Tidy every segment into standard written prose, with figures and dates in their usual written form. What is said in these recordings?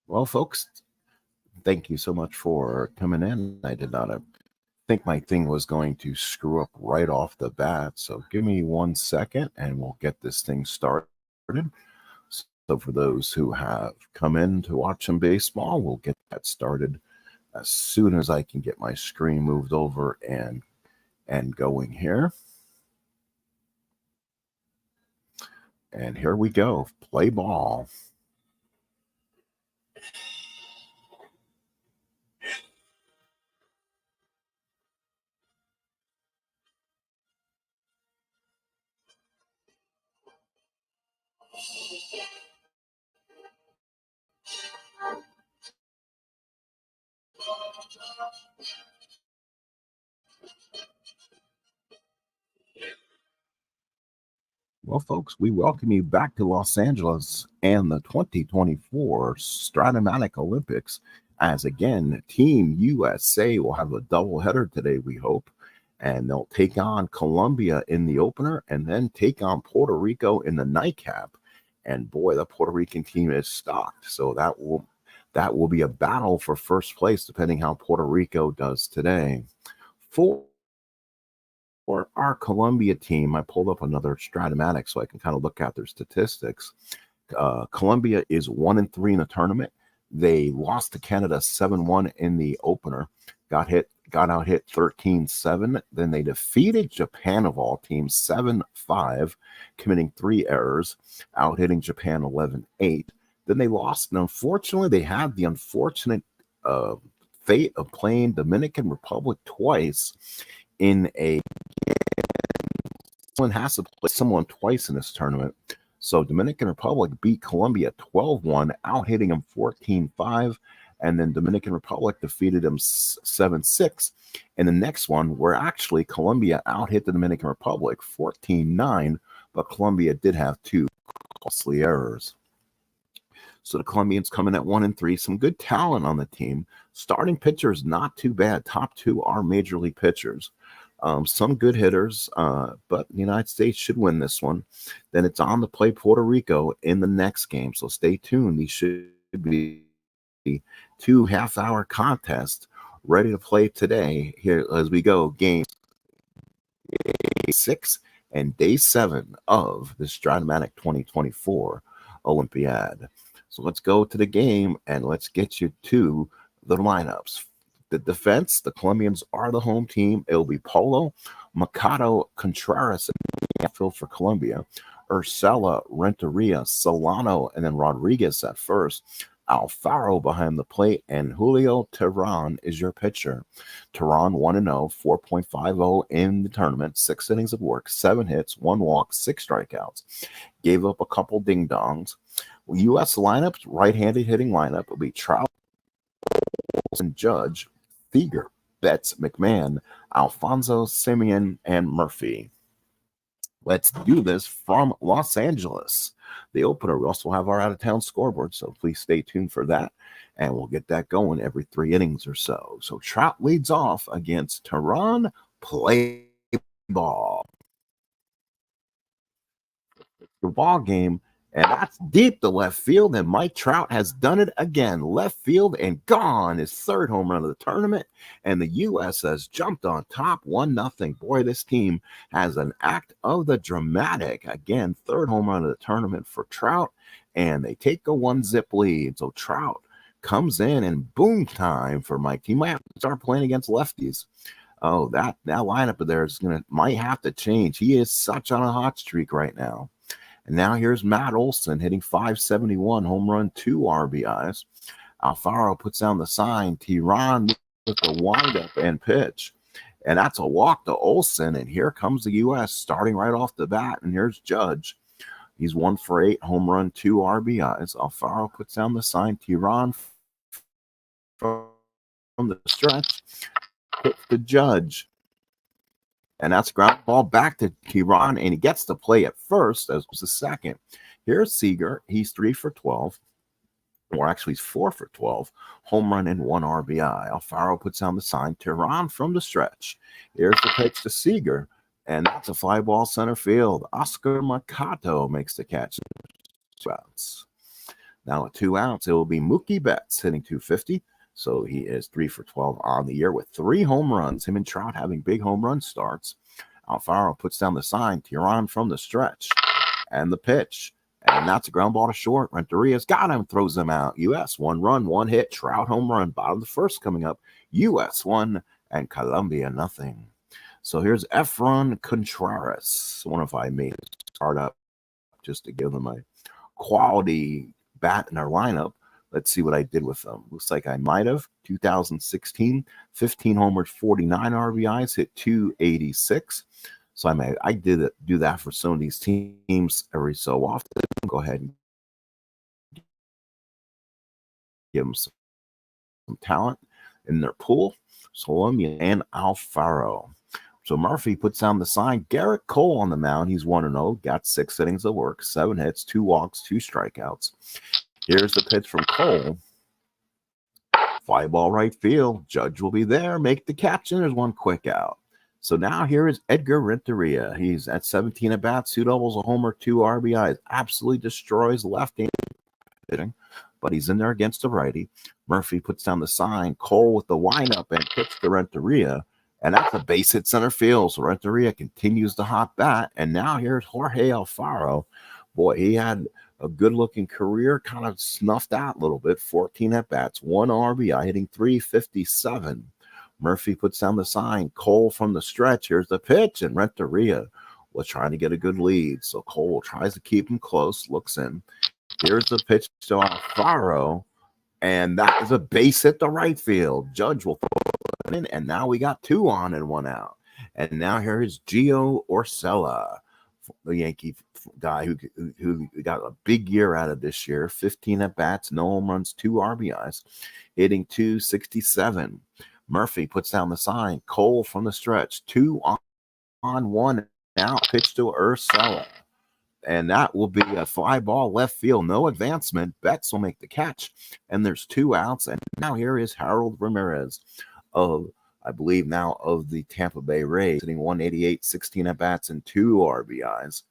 Well, folks, thank you so much for coming in. I did not think my thing was going to screw up right off the bat. So give me 1 second and we'll get this thing started. So, for those who have come in to watch some baseball, we'll get that started as soon as I can get my screen moved over and going here. And here we go. Play ball. Well, folks, we welcome you back to Los Angeles and the 2024 Stratomatic Olympics. As again, Team USA will have a doubleheader today, we hope. And they'll take on Colombia in the opener and then take on Puerto Rico in the nightcap. And boy, the Puerto Rican team is stocked. So that will be a battle for first place, depending how Puerto Rico does today. For our Columbia team, I pulled up another Stratomatic so I can kind of look at their statistics. Colombia is 1-3 in the tournament. They lost to Canada 7-1 in the opener. Got out hit 13-7. Then they defeated Japan of all teams 7-5, committing 3 errors, out hitting Japan 11-8. Then they lost, and unfortunately, they had the unfortunate fate of playing Dominican Republic twice in a someone has to play someone twice in this tournament. So Dominican Republic beat Colombia 12-1, out hitting them 14-5, and then Dominican Republic defeated them 7-6. And the next one, where actually Colombia out hit the Dominican Republic 14-9, but Colombia did have 2 costly errors. So the Colombians coming at 1-3, some good talent on the team. Starting pitchers, not too bad. Top 2 are major league pitchers. Some good hitters, but the United States should win this one. Then it's on to play Puerto Rico in the next game. So stay tuned. These should be 2 half-hour contests ready to play today here as we go. Game 6 and day 7 of the Stratomatic 2024 Olympiad. So let's go to the game and let's get you to the lineups. The defense, the Colombians are the home team. It'll be Polo, Mercado, Contreras in the outfield for Colombia, Urshela, Renteria, Solano, and then Rodriguez at first. Alfaro behind the plate, and Julio Teheran is your pitcher. Teheran 1-0, 4.50 in the tournament, 6 innings of work, 7 hits, 1 walk, 6 strikeouts. Gave up a couple ding-dongs. U.S. lineups, right-handed hitting lineup will be Trout and Judge, Thieger, Betts, McMahon, Alfonso, Simeon, and Murphy. Let's do this from Los Angeles. The opener, we also have our out-of-town scoreboard, so please stay tuned for that, and we'll get that going every 3 innings or so. So Trout leads off against Teheran. Play ball. The ball game, and that's deep to left field, and Mike Trout has done it again. Left field and gone. His 3rd home run of the tournament, and the U.S. has jumped on top 1-0. Boy, this team has an act of the dramatic. Again, 3rd home run of the tournament for Trout, and they take a 1-zip lead. So Trout comes in and boom time for Mike. He might have to start playing against lefties. Oh, that lineup of theirs might have to change. He is such on a hot streak right now. And now here's Matt Olson hitting .571, home run, 2 RBIs. Alfaro puts down the sign. Teheran with the windup and pitch. And that's a walk to Olson. And here comes the U.S. starting right off the bat. And here's Judge. He's 1 for 8, home run, 2 RBIs. Alfaro puts down the sign. Teheran from the stretch. Hits the Judge. And that's ground ball back to Teheran, and he gets to play at first as was the second. Here's Seager. He's 3 for 12, or actually he's 4 for 12. Home run and 1 RBI. Alfaro puts down the sign. Teheran from the stretch. Here's the pitch to Seager, and that's a fly ball center field. Oscar Mercado makes the catch. Now at 2 outs, it will be Mookie Betts hitting 250. So he is 3 for 12 on the year with 3 home runs. Him and Trout having big home run starts. Alfaro puts down the sign. Tiran from the stretch. And the pitch. And that's a ground ball to short. Renteria's got him, throws him out. U.S. 1 run, 1 hit. Trout home run. Bottom of the first coming up. U.S. 1 and Colombia nothing. So here's Efron Contreras. I wonder if I may start up just to give them a quality bat in our lineup. Let's see what I did with them. Looks like I might have. 2016, 15 homers, 49 RBIs, hit 286. So I did do that for some of these teams every so often. Go ahead and give them some talent in their pool. Colombia and Alfaro. So Murphy puts down the sign. Garrett Cole on the mound. He's 1-0. Got 6 innings of work, 7 hits, 2 walks, 2 strikeouts. Here's the pitch from Cole. Fly ball right field. Judge will be there. Make the catch, and there's 1 quick out. So now here is Edgar Renteria. He's at 17 at bats, 2 doubles, a homer, 2 RBIs. Absolutely destroys left-handed hitting, but he's in there against the righty. Murphy puts down the sign. Cole with the windup and pitch to Renteria. And that's a base hit center field. So Renteria continues the hot bat. And now here's Jorge Alfaro. Boy, he had a good-looking career, kind of snuffed out a little bit. 14 at-bats, 1 RBI, hitting 357. Murphy puts down the sign. Cole from the stretch. Here's the pitch. And Renteria was trying to get a good lead. So Cole tries to keep him close, looks in. Here's the pitch to Alfaro. And that is a base hit to right field. Judge will throw it in, and now we got 2 on and 1 out. And now here is Gio Urshela, the Yankee guy who got a big year out of this year. 15 at bats, no home runs, 2 RBIs, hitting 267. Murphy puts down the sign. Cole from the stretch, 2 on 1 out. Pitch to Urshela. And that will be a fly ball left field. No advancement. Betts will make the catch. And there's 2 outs. And now here is Harold Ramirez of, I believe now, of the Tampa Bay Rays, hitting 188, 16 at-bats, and 2 RBIs.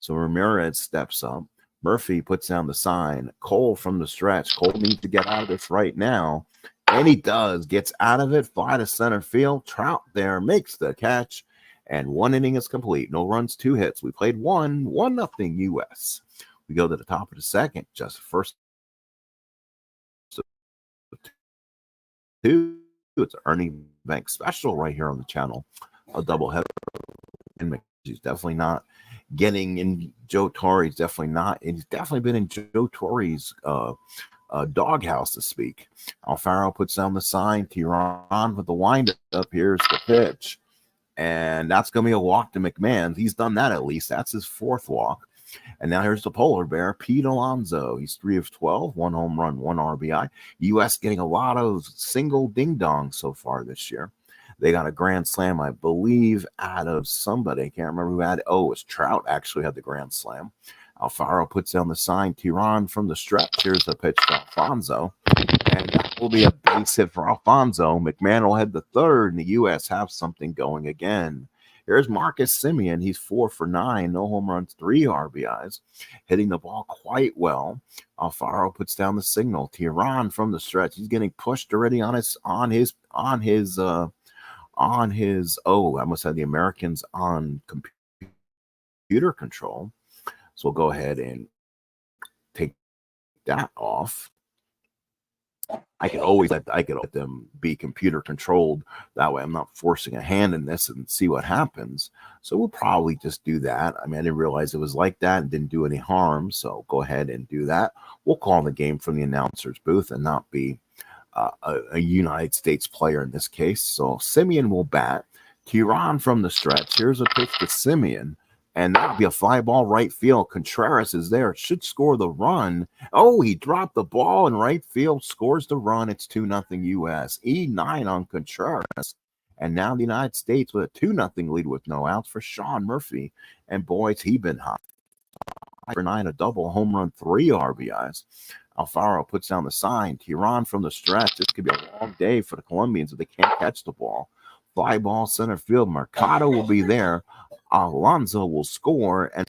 So Ramirez steps up. Murphy puts down the sign. Cole from the stretch. Cole needs to get out of this right now. And he does. Gets out of it. Fly to center field. Trout there makes the catch. And 1 inning is complete. No runs, 2 hits. We played 1-0 U.S. We go to the top of the second. Just first 2. It's an Ernie Banks special right here on the channel. A doubleheader. And he's definitely not getting in Joe Torre's. Definitely not. And he's definitely been in Joe Torre's doghouse to speak. Alfaro puts down the sign. Tiran with the windup. Here's the pitch. And that's going to be a walk to McMahon. He's done that at least. That's his 4th walk. And now here's the polar bear, Pete Alonso. He's 3 of 12, 1 home run, 1 RBI. U.S. getting a lot of single ding-dongs so far this year. They got a grand slam, I believe, out of somebody. I can't remember who had it. Oh, it was Trout actually had the grand slam. Alfaro puts down the sign. Tiran from the stretch. Here's the pitch to Alfonso. And that will be a base hit for Alfonso. McMahon will head the 3rd, and the U.S. have something going again. Here's Marcus Semien. He's 4 for 9, no home runs, 3 RBIs, hitting the ball quite well. Alfaro puts down the signal. Tiran from the stretch. He's getting pushed already on his I almost had the Americans on computer control. So we'll go ahead and take that off. I could let them be computer controlled. That way I'm not forcing a hand in this and see what happens. So we'll probably just do that. I mean, I didn't realize it was like that and didn't do any harm. So go ahead and do that. We'll call the game from the announcer's booth and not be a United States player in this case. So Semien will bat. Tiran from the stretch. Here's a pitch to Semien. And that'll be a fly ball right field. Contreras is there. It should score the run. Oh, he dropped the ball in right field. Scores the run. It's 2-0 U.S. E9 on Contreras. And now the United States with a 2-0 lead with no outs for Sean Murphy. And boys, he been hot. 5 for 9, a double, home run, 3 RBIs. Alfaro puts down the sign. Tiran from the stretch. This could be a long day for the Colombians if they can't catch the ball. Fly ball center field. Mercado will be there. Alonso will score, and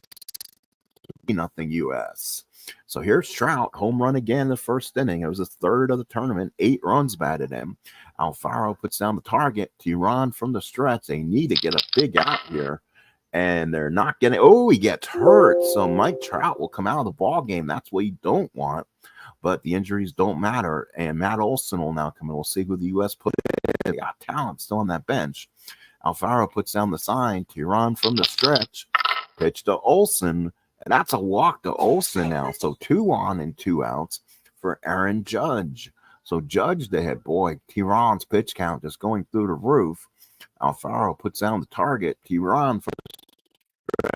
3-0 U.S. So here's Trout, home run again in the first inning. It was the third of the tournament, 8 runs batted in. Alfaro puts down the target. Tehran from the stretch. They need to get a big out here. And they're not getting. Oh, he gets hurt. So Mike Trout will come out of the ball game. That's what you don't want. But the injuries don't matter. And Matt Olson will now come in. We'll see who the U.S. put in. They got talent still on that bench. Alfaro puts down the sign. Tehran from the stretch. Pitch to Olson. And that's a walk to Olson now. So 2 on and 2 outs for Aaron Judge. So Judge the hit. Boy, Tehran's pitch count just going through the roof. Alfaro puts down the target. Tehran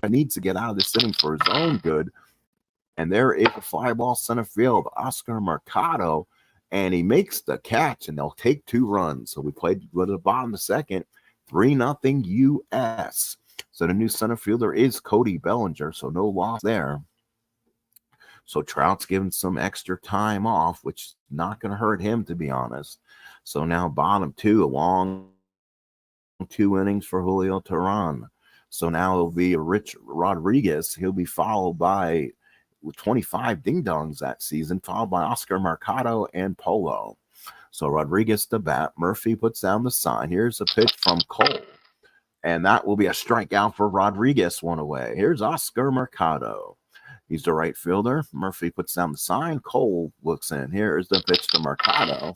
needs to get out of this inning for his own good. And there is a fly ball center field. Oscar Mercado. And he makes the catch, and they'll take 2 runs. So we played at the bottom of the second. 3-0 U.S. So the new center fielder is Cody Bellinger, so no loss there. So Trout's given some extra time off, which is not going to hurt him, to be honest. So now bottom 2, a long 2 innings for Julio Tehran. So now it'll be a Rich Rodriguez. He'll be followed by 25 ding-dongs that season, followed by Oscar Mercado and Polo. So Rodriguez to bat. Murphy puts down the sign. Here's a pitch from Cole. And that will be a strikeout for Rodriguez, 1 away. Here's Oscar Mercado. He's the right fielder. Murphy puts down the sign. Cole looks in. Here's the pitch to Mercado.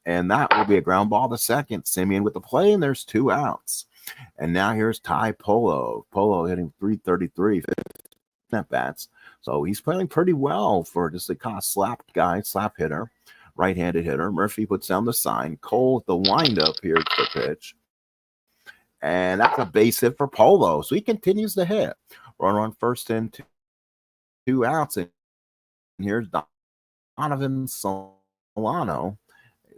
And that will be a ground ball to second. Simeon with the play, and there's 2 outs. And now here's Ty Polo. Polo hitting .333 at bats. So he's playing pretty well for just a kind of slap hitter, right-handed hitter. Murphy puts down the sign. Cole with the windup. Here's the pitch. And that's a base hit for Polo. So he continues to hit. Runner on first and 2 outs. And here's Donovan Solano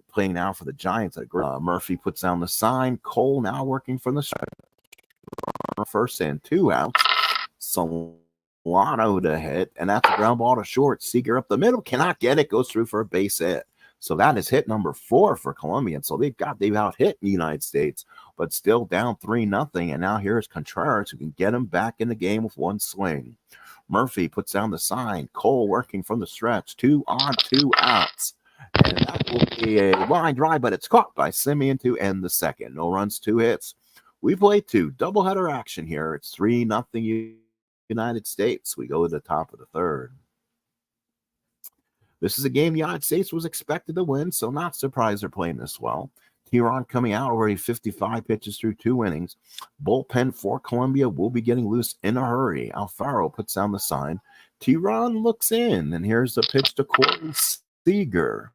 playing now for the Giants. Murphy puts down the sign. Cole now working from the stretch. First and 2 outs. Solano to hit. And that's a ground ball to short. Seager up the middle. Cannot get it. Goes through for a base hit. So that is hit number 4 for Colombia. So they've out hit the United States, but still down 3-0. And now here's Contreras, who can get him back in the game with 1 swing. Murphy puts down the sign. Cole working from the stretch. 2 on, 2 outs. And that will be a line drive, but it's caught by Simeon to end the second. No runs, 2 hits. We play 2 doubleheader action here. It's 3-0 United States. We go to the top of the third. This is a game the United States was expected to win, so not surprised they're playing this well. Tehran coming out already 55 pitches through 2 innings. Bullpen for Colombia will be getting loose in a hurry. Alfaro puts down the sign. Tehran looks in, and here's the pitch to Corey Seager.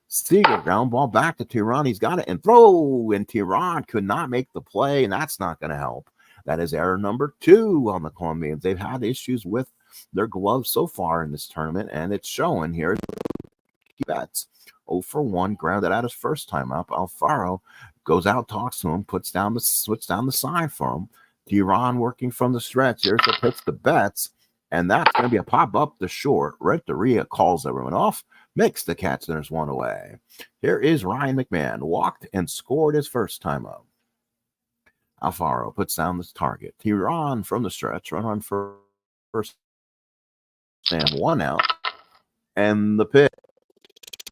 Seager, ground ball back to Tehran. He's got it and throw, and Tehran could not make the play, and that's not going to help. That is error number 2 on the Colombians. They've had issues with their gloves so far in this tournament, and it's showing here. Bats 0 for 1, grounded out his first time up. Alfaro goes out, talks to him, puts down the sign for him. Tehran working from the stretch. Here's the pitch to Betts, and that's going to be a pop up the short. Renteria calls everyone off, makes the catch, and there's 1 away. Here is Ryan McMahon, walked and scored his first time up. Alfaro puts down this target. Tehran from the stretch, run on first and 1 out. And the pitch.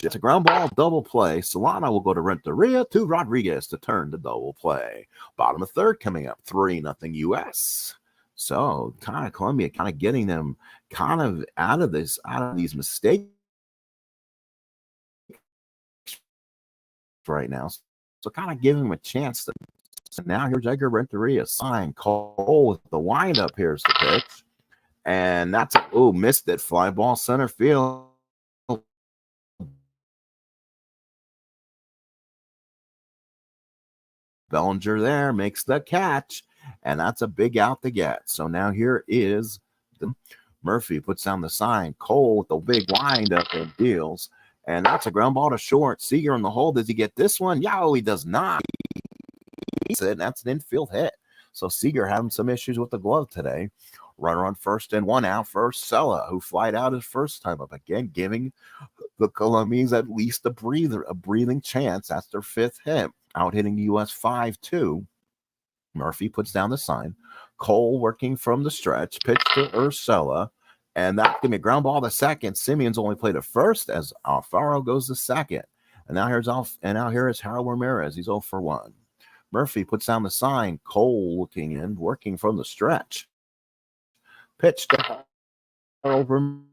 It's a ground ball double play. Solano will go to Renteria to Rodriguez to turn the double play. Bottom of third coming up, 3-0 U.S. So kind of Colombia kind of getting them kind of out of these mistakes right now. So kind of giving them a chance to. So now here's Edgar Renteria, sign. Cole with the windup. Here's the pitch. And that's missed it. Fly ball center field. Bellinger there makes the catch, and that's a big out to get. So now here is Murphy puts down the sign. Cole with the big windup and deals, and that's a ground ball to short. Seager on the hole. Does he get this one? Yeah, he does not. That's an infield hit. So Seager having some issues with the glove today. Runner on first and 1 out for Sella, who flied out his first time up again, giving the Colombians at least a breathing chance. That's their 5th hit. Out hitting the U.S. 5-2. Murphy puts down the sign. Cole working from the stretch. Pitch to Ursula. And that's gonna be a ground ball to second. Simeon's only played at first as Alfaro goes to second. And now here is Harold Ramirez. He's 0 for 1. Murphy puts down the sign. Cole looking in, working from the stretch. Pitch to Harold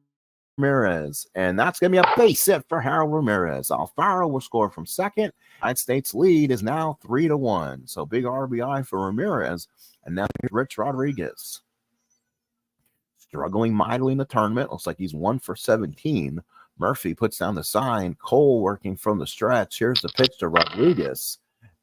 Ramirez. And that's going to be a base hit for Harold Ramirez. Alfaro will score from second. United States lead is now 3-1. So big RBI for Ramirez. And now here's Rich Rodriguez. Struggling mightily in the tournament. Looks like he's 1 for 17. Murphy puts down the sign. Cole working from the stretch. Here's the pitch to Rodriguez.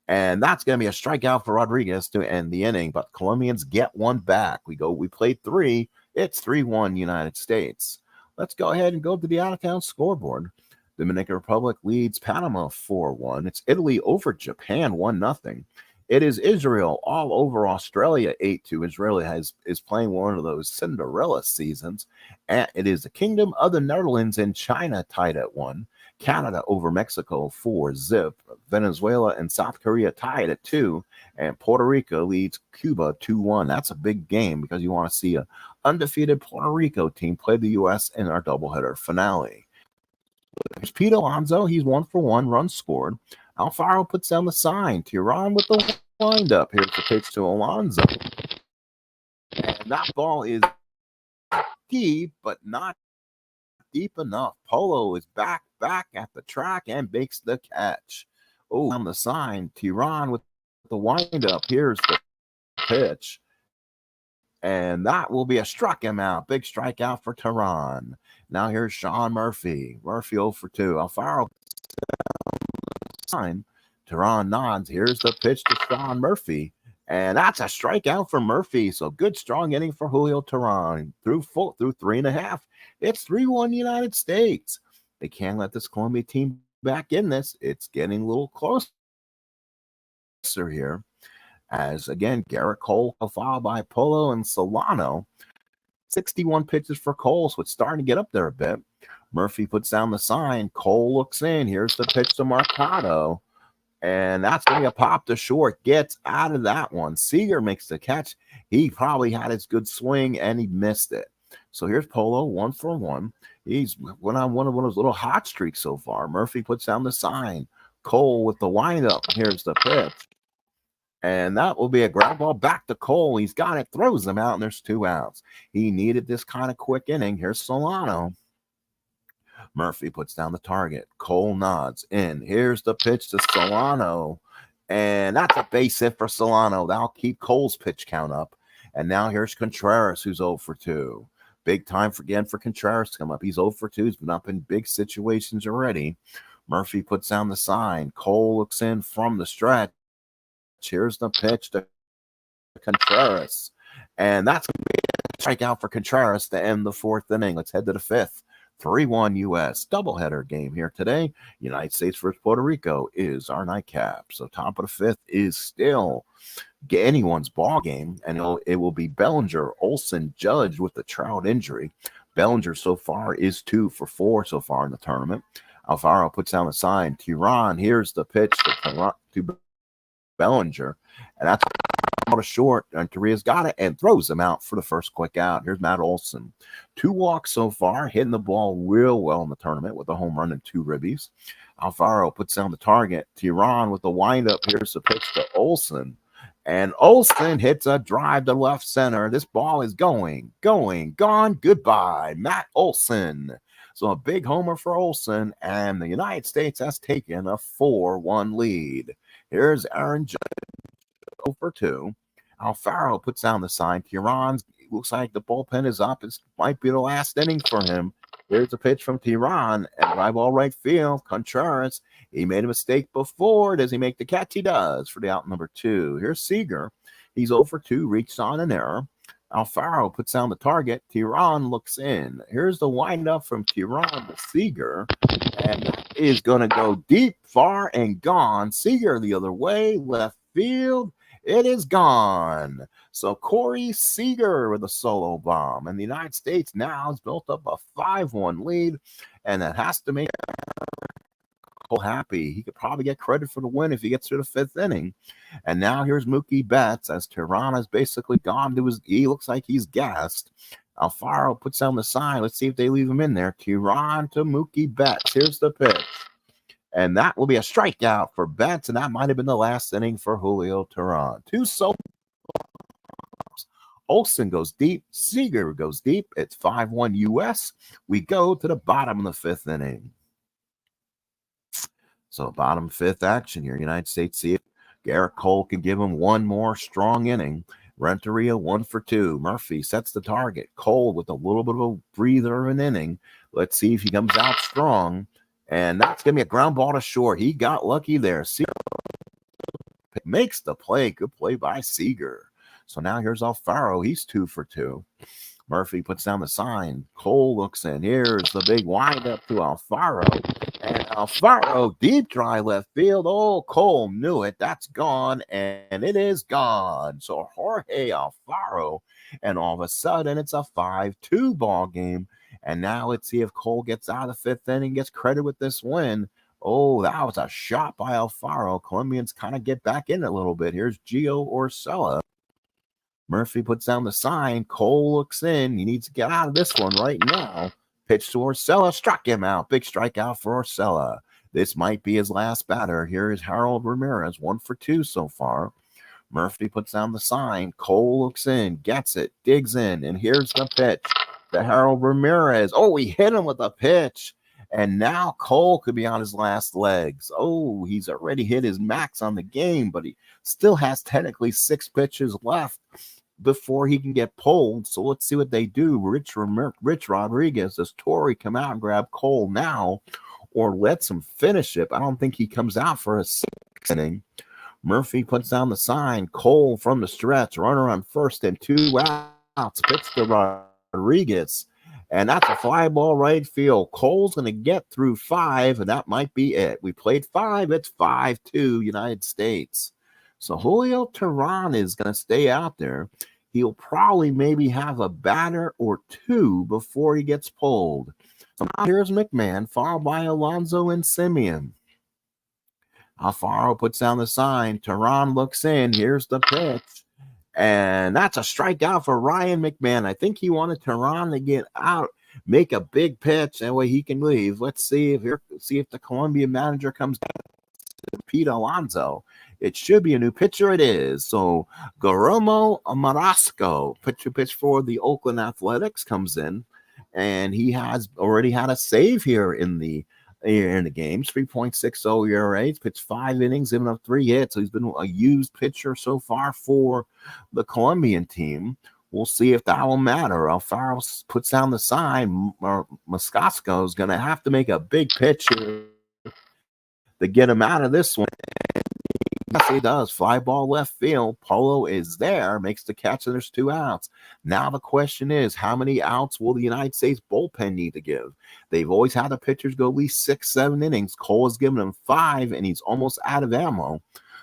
And that's going to be a strikeout for Rodriguez to end the inning. But Colombians get one back. We played 3. It's 3-1 United States. Let's go ahead and go to the out-of-town scoreboard. Dominican Republic leads Panama 4-1. It's Italy over Japan 1-0. It is Israel all over Australia 8-2. Israel is playing one of those Cinderella seasons. And it is the Kingdom of the Netherlands and China tied at 1. Canada over Mexico 4-0. Venezuela and South Korea tied at 2. And Puerto Rico leads Cuba 2-1. That's a big game because you want to see an undefeated Puerto Rico team play the U.S. in our doubleheader finale. There's Pete Alonso. He's 1 for 1. Runs scored. Alfaro puts down the sign. Tiran with the windup. Here's the pitch to Alonso. And that ball is deep, but not deep enough. Polo is back at the track and makes the catch. Oh, on the sign. Tiran with the windup. Here's the pitch. And that will be a struck him out. Big strikeout for Tiran. Now here's Sean Murphy. Murphy 0 for 2. Alfaro sign. Tiran nods. Here's the pitch to Sean Murphy. And that's a strikeout for Murphy. So good, strong inning for Julio Tiran. Through 3.5. It's 3-1 United States. They can't let this Colombia team back in this. It's getting a little closer here. As again, Garrett Cole followed by Polo and Solano. 61 pitches for Cole, so it's starting to get up there a bit. Murphy puts down the sign. Cole looks in. Here's the pitch to Mercado. And that's going to be a pop to short. Gets out of that one. Seager makes the catch. He probably had his good swing, and he missed it. So here's Polo, 1 for 1. He's went on one of those little hot streaks so far. Murphy puts down the sign. Cole with the windup. Here's the pitch. And that will be a ground ball back to Cole. He's got it, throws him out, and there's 2 outs. He needed this kind of quick inning. Here's Solano. Murphy puts down the target. Cole nods in. Here's the pitch to Solano. And that's a base hit for Solano. That'll keep Cole's pitch count up. And now here's Contreras, who's 0 for 2. Big time for Contreras to come up. He's 0 for 2. He's been up in big situations already. Murphy puts down the sign. Cole looks in from the stretch. Here's the pitch to Contreras. And that's going to be a strikeout for Contreras to end the 4th inning. Let's head to the 5th. 3-1 U.S. doubleheader game here today. United States versus Puerto Rico is our nightcap. So top of the 5th is still anyone's ball game, and it will be Bellinger, Olsen, Judge with the Trout injury. Bellinger so far is 2 for 4 so far in the tournament. Alfaro puts down the sign. Tiran, here's the pitch to Bellinger, and that's out of short, and Torrea's got it and throws him out for the first quick out. Here's Matt Olson. 2 walks so far, hitting the ball real well in the tournament with a home run and 2 ribbies. Alfaro puts down the target. Tiran with the windup. Here's the pitch to Olson. And Olson hits a drive to left center. This ball is gone. Goodbye, Matt Olson. So a big homer for Olson, and the United States has taken a 4-1 lead. Here's Aaron Judge, 0 for 2. Alfaro puts down the sign. Tiran looks like the bullpen is up. It might be the last inning for him. Here's a pitch from Tiran, and right ball right field. Contreras, he made a mistake before. Does he make the catch? He does for the out number 2. Here's Seager. He's 0 for 2, reached on an error. Alfaro puts down the target. Tiran looks in. Here's the windup from Tiran to Seager. And that is going to go deep, far, and gone. Seager the other way, left field. It is gone. So Corey Seager with a solo bomb. And the United States now has built up a 5-1 lead. And that has to make happy. He could probably get credit for the win if he gets to the 5th inning. And now here's Mookie Betts as Tiran has basically gone to he looks like he's gassed. Alfaro puts down the sign. Let's see if they leave him in there. Tehran to Mookie Betts. Here's the pitch. And that will be a strikeout for Betts, and that might have been the last inning for Julio Tehran. Two so Olsen goes deep. Seager goes deep. It's 5-1 U.S. We go to the bottom of the fifth inning. So bottom fifth action here. United States see if Garrett Cole can give him one more strong inning. Renteria 1 for 2. Murphy sets the target. Cole with a little bit of a breather of an inning. Let's see if he comes out strong. And that's going to be a ground ball to short. He got lucky there. Seager makes the play. Good play by Seager. So now here's Alfaro. He's 2 for 2. Murphy puts down the sign. Cole looks in. Here's the big windup to Alfaro. And Alfaro, deep dry left field. Oh, Cole knew it. That's gone, and it is gone. So Jorge Alfaro, and all of a sudden it's a 5-2 ball game. And now let's see if Cole gets out of the fifth inning, gets credit with this win. Oh, that was a shot by Alfaro. Colombians kind of get back in a little bit. Here's Gio Urshela. Murphy puts down the sign. Cole looks in. He needs to get out of this one right now. Pitch to Urshela. Struck him out. Big strikeout for Urshela. This might be his last batter. Here is Harold Ramirez. 1 for 2 so far. Murphy puts down the sign. Cole looks in. Gets it. Digs in. And here's the pitch to Harold Ramirez. Oh, he hit him with a pitch. And now Cole could be on his last legs. Oh, he's already hit his max on the game, but he still has technically 6 pitches left before he can get pulled. So let's see what they do. Rich Rodriguez, does Torrey come out and grab Cole now, or lets him finish it? I don't think he comes out for a 6th inning. Murphy puts down the sign. Cole from the stretch. Runner on first and 2 outs. Pitch to Rodriguez. And that's a fly ball right field. Cole's going to get through 5, and that might be it. We played 5. It's 5-2 United States. So Julio Tehran is going to stay out there. He'll probably maybe have a batter or 2 before he gets pulled. So now here's McMahon, followed by Alonso and Simeon. Alfaro puts down the sign. Tehran looks in. Here's the pitch. And that's a strikeout for Ryan McMahon. I think he wanted Tehran to get out, make a big pitch, that way he can leave. Let's see if the Colombian manager comes back. Pete Alonso. It should be a new pitcher. It is. So Guillermo Marasco, pitch for the Oakland Athletics, comes in, and he has already had a save here in the games. 3.60 ERA. He's pitched 5 innings, given up 3 hits. So he's been a used pitcher so far for the Colombian team. We'll see if that will matter. Alfaro puts down the sign. Moscasco is going to have to make a big pitch here to get him out of this one. Yes, he does. Fly ball left field. Polo is there, makes the catch, and there's 2 outs. Now the question is, how many outs will the United States bullpen need to give? They've always had the pitchers go at least 6-7 innings. Cole has given them 5, and he's almost out of ammo.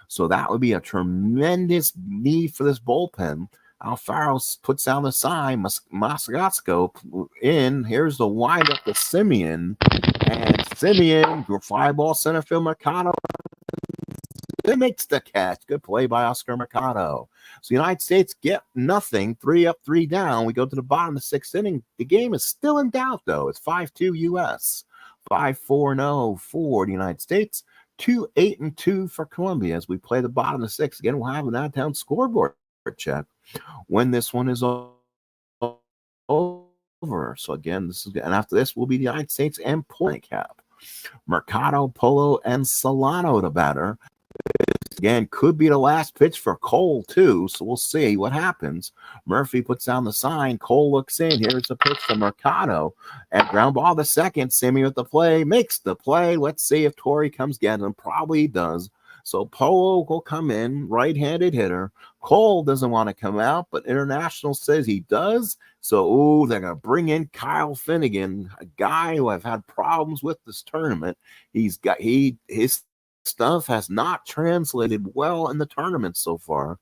So that would be a tremendous need for this bullpen. Alfaro puts down the sign. Moscasco in. Here's the windup to Simeon. And Simeon, fly ball center field, Mercado. It makes the catch. Good play by Oscar Mercado. So United States get nothing. 3 up, 3 down. We go to the bottom of the 6th inning. The game is still in doubt, though. It's 5-2 U.S. 5-4-0 for the United States. 2-8-2 for Colombia as we play the bottom of the 6th. Again, we'll have an out-of-town scoreboard check when this one is over. So again, and after this will be the United States and point cap. Mercado, Polo, and Solano to batter. Again, could be the last pitch for Cole, too. So we'll see what happens. Murphy puts down the sign. Cole looks in. Here's the pitch to Mercado. And ground ball the second. Simeon with the play. Makes the play. Let's see if Torrey comes get him. Probably does. So Polo will come in. Right-handed hitter. Cole doesn't want to come out, but International says he does. So, they're going to bring in Kyle Finnegan, a guy who I've had problems with this tournament. His stuff has not translated well in the tournament so far.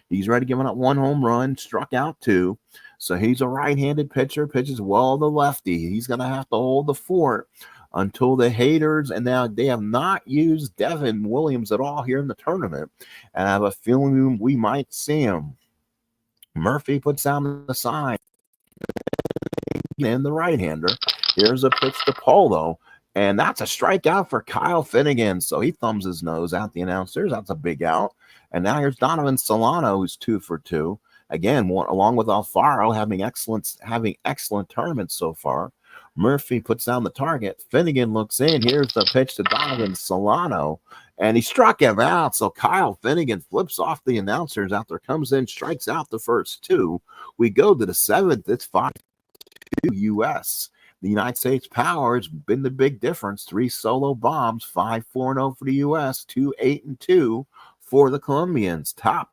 He's already given up 1 home run, struck out 2. So he's a right-handed pitcher, pitches well the lefty. He's going to have to hold the fort until the haters, and now they have not used Devin Williams at all here in the tournament. And I have a feeling we might see him. Murphy puts down the sign. and the right-hander. Here's a pitch to Polo, and that's a strikeout for Kyle Finnegan. So he thumbs his nose at the announcers. That's a big out. And now here's Donovan Solano, who's 2 for 2. Again, along with Alfaro having excellent tournaments so far. Murphy puts down the target. Finnegan looks in. Here's the pitch to Donovan Solano, and he struck him out. So Kyle Finnegan flips off the announcers after comes in, strikes out the first 2. We go to the 7th. It's 5-2 U.S. The United States power has been the big difference. 3 solo bombs, 5-4-0 for the U.S., 2-8-2 for the Colombians. Top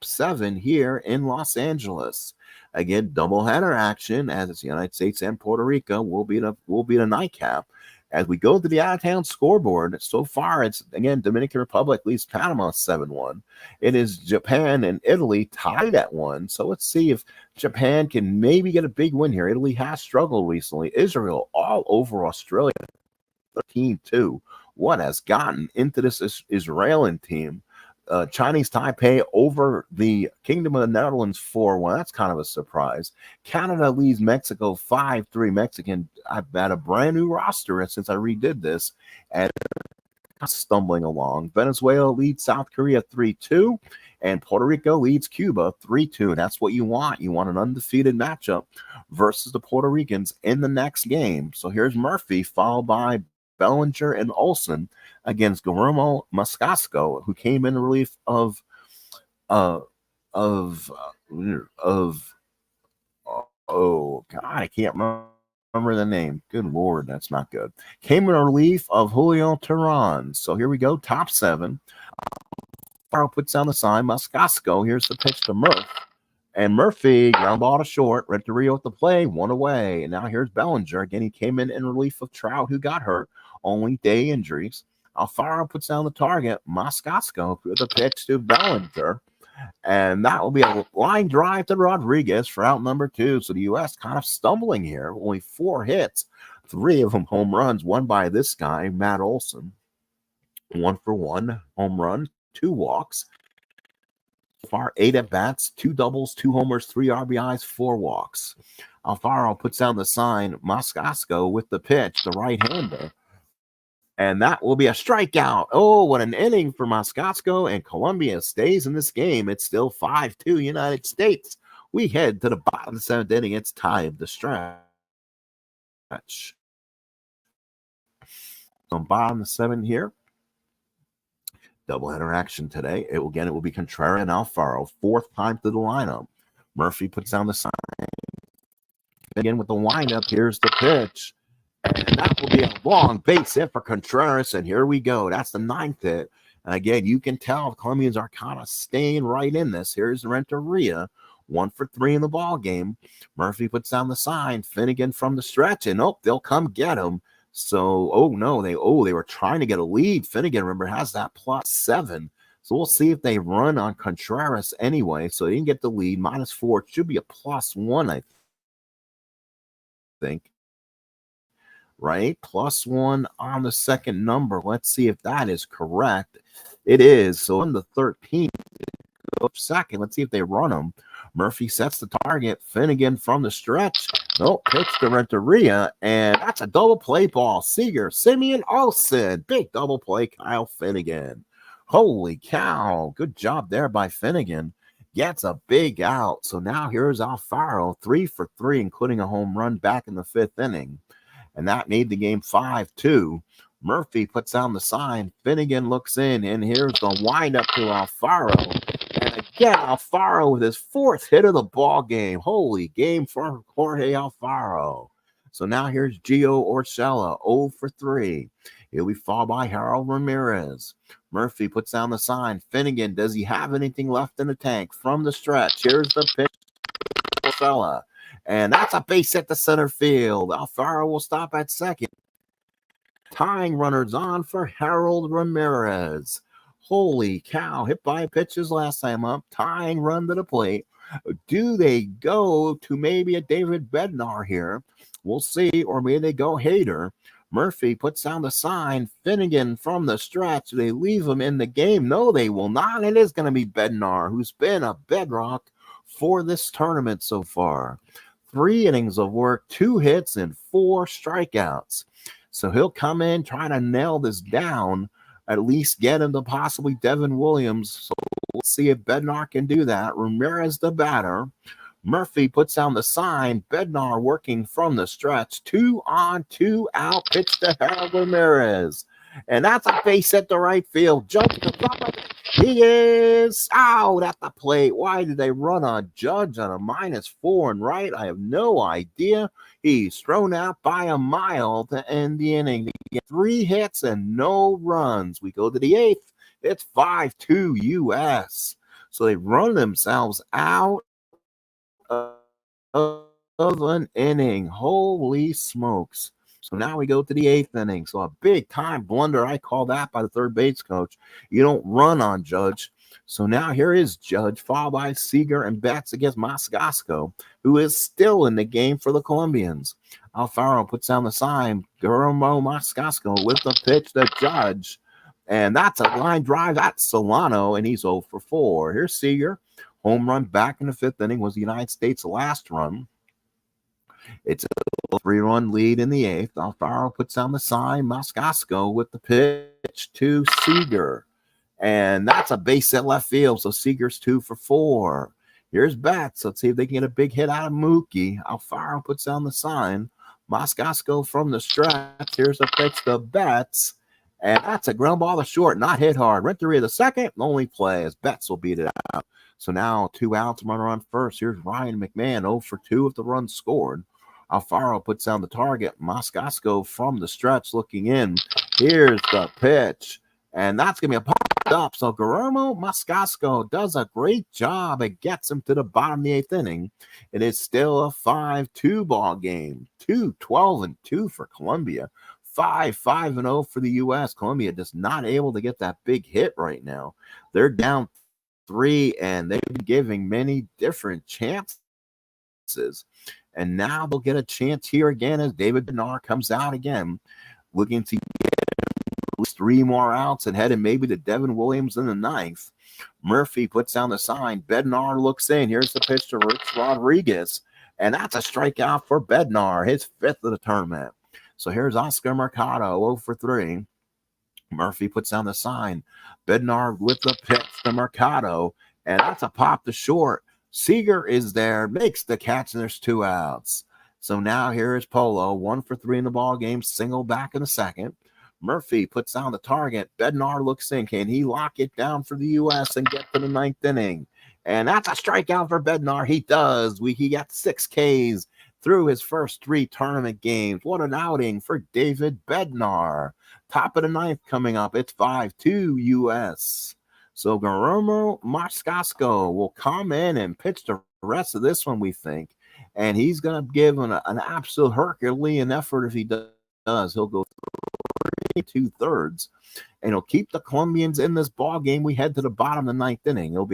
7 here in Los Angeles. Again, doubleheader action as it's the United States and Puerto Rico will be the nightcap. As we go to the out-of-town scoreboard, so far it's, again, Dominican Republic leads Panama 7-1. It is Japan and Italy tied at 1. So let's see if Japan can maybe get a big win here. Italy has struggled recently. Israel all over Australia, 13-2. What has gotten into this Israeli team? Chinese Taipei over the Kingdom of the Netherlands 4-1. That's kind of a surprise. Canada leads Mexico 5-3. Mexican, I've had a brand new roster since I redid this, and stumbling along. Venezuela leads South Korea 3-2, and Puerto Rico leads Cuba 3-2. That's what you want. You want an undefeated matchup versus the Puerto Ricans in the next game. So here's Murphy, followed by Bellinger and Olsen against Guillermo Moscasco, who came in relief of oh God, I can't remember the name. Good Lord, that's not good. Came in relief of Julio Teran. So here we go, top 7. Alfaro puts down the sign. Moscasco, here's the pitch to Murph. And Murphy, ground ball to short, Renteria at the play, 1 away. And now here's Bellinger. Again, he came in relief of Trout, who got hurt. Only day injuries. Alfaro puts down the target. Moscasco with a pitch to Bellinger. And that will be a line drive to Rodriguez for out number 2. So the U.S. kind of stumbling here. Only 4 hits. 3 of them home runs. 1 by this guy, Matt Olson. 1 for 1 home run, 2 walks. So far, 8 at-bats, 2 doubles, 2 homers, 3 RBIs, 4 walks. Alfaro puts down the sign. Moscasco with the pitch, the right-hander. And that will be a strikeout. Oh, what an inning for Moscasco, and Colombia stays in this game. It's still 5-2 United States. We head to the bottom of the 7th inning. It's time to stretch. On bottom of the 7th here. Doubleheader action today. It will be Contreras and Alfaro. 4th time to the lineup. Murphy puts down the sign. Again with the windup. Here's the pitch. And that will be a long base hit for Contreras. And here we go. That's the 9th hit. And again, you can tell the Colombians are kind of staying right in this. Here's Renteria. 1 for 3 in the ball game. Murphy puts down the sign. Finnegan from the stretch. And they'll come get him. So, they were trying to get a lead. Finnegan, remember, has that +7. So we'll see if they run on Contreras anyway. So they didn't get the lead. -4. It should be a +1, I think. Right? +1 on the second number. Let's see if that is correct. It is. So on the 13th, second, let's see if they run them. Murphy sets the target. Finnegan from the stretch. Pitch to Renteria, and that's a double play ball. Seager, Simeon Olsen. Big double play, Kyle Finnegan. Holy cow. Good job there by Finnegan. Gets a big out. So now here's Alfaro, 3 for 3, including a home run back in the 5th inning. And that made the game 5-2. Murphy puts down the sign. Finnegan looks in, and here's the windup to Alfaro. And again, Alfaro with his 4th hit of the ball game. Holy game for Jorge Alfaro. So now here's Gio Urshela, 0 for 3. He'll be followed by Harold Ramirez. Murphy puts down the sign. Finnegan, does he have anything left in the tank? From the stretch, here's the pitch to Urshela. And that's a base hit to center field. Alfaro will stop at second. Tying runners on for Harold Ramirez. Holy cow. Hit by pitches last time up. Tying run to the plate. Do they go to maybe a David Bednar here? We'll see. Or maybe they go Hader. Murphy puts down the sign. Finnegan from the stretch. Do they leave him in the game? No, they will not. It is going to be Bednar, who's been a bedrock for this tournament so far. 3 innings of work, 2 hits, and 4 strikeouts. So he'll come in trying to nail this down, at least get him to possibly Devin Williams. So we'll see if Bednar can do that. Ramirez the batter. Murphy puts down the sign. Bednar working from the stretch. 2 on, 2 out. Pitch to Harold Ramirez. And that's a base hit to right field. Judge to top of it. He is out at the plate. Why did they run on Judge on a -4 and right? I have no idea. He's thrown out by a mile to end the inning. He gets 3 hits and no runs. We go to the 8th. It's 5-2 U.S. So they run themselves out of an inning. Holy smokes. So now we go to the 8th inning. So a big time blunder, I call that, by the third base coach. You don't run on Judge. So now here is Judge, followed by Seager and Betts against Moscasco, who is still in the game for the Colombians. Alfaro puts down the sign. Guillermo Moscasco with the pitch to Judge. And that's a line drive at Solano, and he's 0 for 4. Here's Seager. Home run back in the 5th inning was the United States' last run. It's a 3-run lead in the 8th. Alfaro puts down the sign. Moscasco with the pitch to Seager. And that's a base hit left field. So Seager's 2 for 4. Here's Betts. Let's see if they can get a big hit out of Mookie. Alfaro puts down the sign. Moscasco from the stretch. Here's a pitch to Betts. And that's a ground ball to short, not hit hard. Renteria the second, only play as Betts will beat it out. So now 2 outs, runner on first. Here's Ryan McMahon, 0 for 2 if the run scored. Alfaro puts down the target. Moscasco from the stretch looking in. Here's the pitch. And that's going to be a popped up. So Guillermo Moscasco does a great job. It gets him to the bottom of the 8th inning. It is still a 5-2 ball game. 12-2 for Colombia. 5-0 for the U.S. Colombia just not able to get that big hit right now. They're down 3, and they've been giving many different chances. And now they'll get a chance here again as David Bednar comes out again, looking to get at least 3 more outs and heading maybe to Devin Williams in the 9th. Murphy puts down the sign. Bednar looks in. Here's the pitch to Rich Rodriguez. And that's a strikeout for Bednar, his 5th of the tournament. So here's Oscar Mercado, 0 for 3. Murphy puts down the sign. Bednar with the pitch to Mercado. And that's a pop to short. Seager is there, makes the catch, and there's 2 outs. So now here is Polo, 1 for 3 in the ball game, single back in the 2nd. Murphy puts down the target. Bednar looks in. Can he lock it down for the U.S. and get to the 9th inning? And that's a strikeout for Bednar. He does. He got 6 Ks through his first 3 tournament games. What an outing for David Bednar. Top of the 9th coming up. It's 5-2 U.S. So Guillermo Moscasco will come in and pitch the rest of this one, we think. And he's going to give an absolute Herculean effort if he does. He'll go 2/3. And he'll keep the Colombians in this ball game. We head to the bottom of the 9th inning. It'll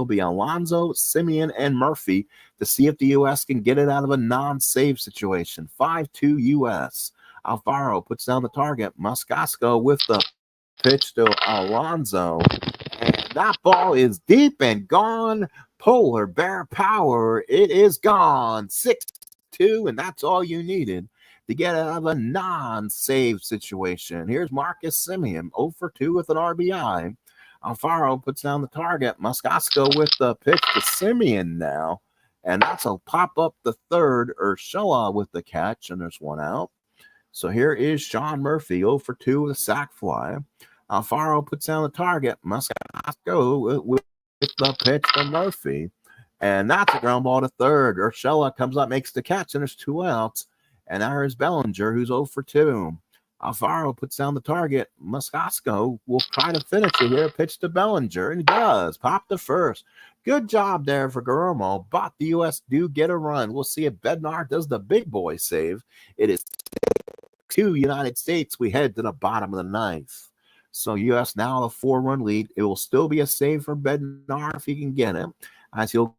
be Alonso, Simeon, and Murphy to see if the U.S. can get it out of a non-save situation. 5-2 U.S. Alfaro puts down the target. Moscasco with the pitch to Alonso. And that ball is deep and gone. Polar bear power. It is gone. 6-2, and that's all you needed to get out of a non-save situation. Here's Marcus Simeon, 0 for 2 with an RBI. Alfaro puts down the target. Moscasco with the pitch to Simeon now. And that's a pop-up the 3rd. Urshela with the catch, and there's 1 out. So here is Sean Murphy, 0 for 2 with a sac fly. Alfaro puts down the target. Moscasco with the pitch to Murphy. And that's a ground ball to 3rd. Urshela comes up, makes the catch, and there's 2 outs. And now here's Bellinger, who's 0 for 2. Alfaro puts down the target. Moscasco will try to finish it here. Pitch to Bellinger, and he does. Pop the first. Good job there for Guillermo, but the U.S. do get a run. We'll see if Bednar does the big boy save. It is 2 United States. We head to the bottom of the 9th. So U.S. now a 4-run lead. It will still be a save for Bednar if he can get it, as he'll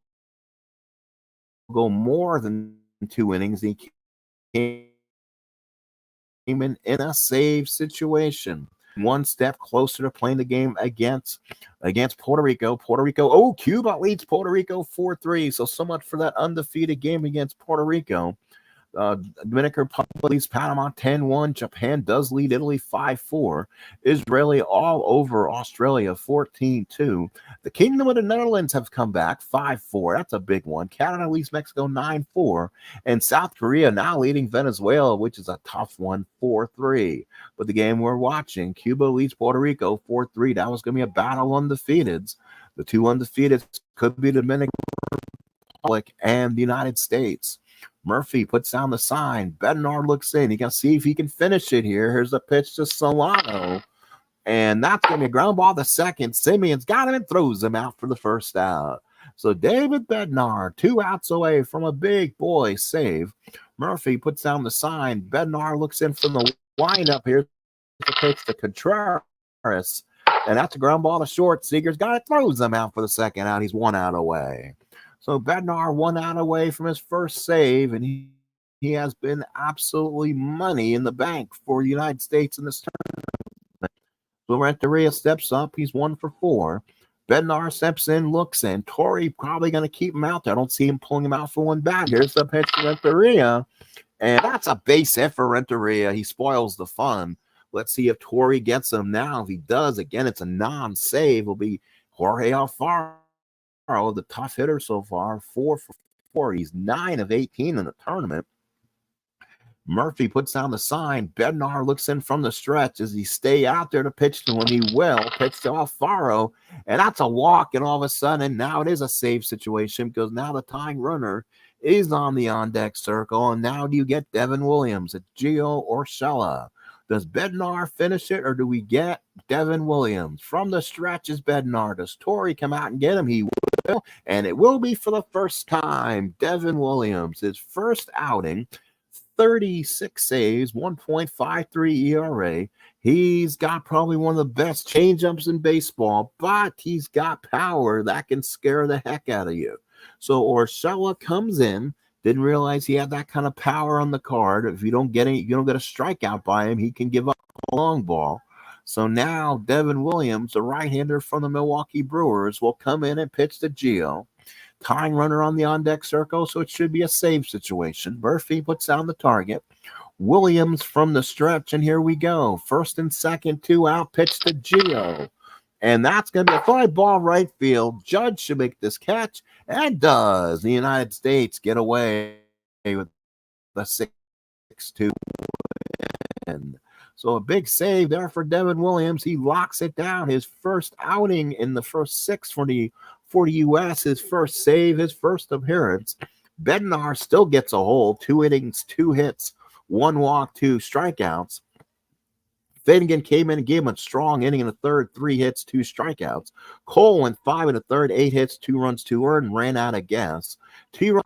go more than 2 innings. He came in a save situation. one step closer to playing the game against Puerto Rico. Puerto Rico, oh, Cuba leads Puerto Rico 4-3. So much for that undefeated game against Puerto Rico. Dominican Republic leads Panama 10-1. Japan does lead Italy 5-4. Israeli all over Australia 14-2. The Kingdom of the Netherlands have come back 5-4. That's a big one. Canada leads Mexico 9-4. And South Korea now leading Venezuela, which is a tough one, 4-3. But the game we're watching, Cuba leads Puerto Rico 4-3. That was going to be a battle of undefeateds. The two undefeateds could be the Dominican Republic and the United States. Murphy puts down the sign. Bednar looks in. He can see if he can finish it here. Here's the pitch to Solano. And that's going to be a ground ball to second. Simeon's got him and throws him out for the first out. So David Bednar, 2 outs away from a big boy save. Murphy puts down the sign. Bednar looks in from the windup here. The pitch to Contreras. And that's a ground ball to short. Seeger's got it, throws him out for the second out. He's 1 out away. So Bednar 1 out away from his first save, and he has been absolutely money in the bank for the United States in this tournament. So Renteria steps up. He's 1 for 4. Bednar steps in, looks in. Torrey probably going to keep him out there. I don't see him pulling him out for one bat. Here's the pitch to Renteria, and that's a base hit for Renteria. He spoils the fun. Let's see if Torrey gets him now. If he does, again, it's a non-save. It'll be Jorge Alfaro, the tough hitter so far, 4 for 4. He's 9 of 18 in the tournament. Murphy puts down the sign. Bednar looks in from the stretch. Does he stay out there to pitch to him? He will. Pitch to Alfaro, and that's a walk. And all of a sudden, now it is a save situation because now the tying runner is on the on-deck circle. And now do you get Devin Williams, at Gio or Shella? Does Bednar finish it, or do we get Devin Williams? From the stretch is Bednar. Does Torrey come out and get him? He will, and it will be for the first time. Devin Williams, his first outing, 36 saves, 1.53 ERA. He's got probably one of the best changeups in baseball, but he's got power that can scare the heck out of you. So Urshela comes in. Didn't realize he had that kind of power on the card. If you don't get a strikeout by him, he can give up a long ball. So now Devin Williams, the right-hander from the Milwaukee Brewers, will come in and pitch to Gio. Tying runner on the on-deck circle, so it should be a save situation. Murphy puts down the target. Williams from the stretch, and here we go. First and second, 2 out, pitch to Gio. And that's going to be a fly ball right field. Judge should make this catch, and does. The United States get away with the 6-2 win. So a big save there for Devin Williams. He locks it down. His first outing in the first 6 for the U.S., his first save, his first appearance. Bednar still gets a hole. 2 innings, 2 hits, 1 walk, 2 strikeouts. Finnegan came in and gave him a strong inning in the third, 3 hits, 2 strikeouts. Cole went 5 in the third, 8 hits, 2 runs, 2 earned, and ran out of gas. T-Ross,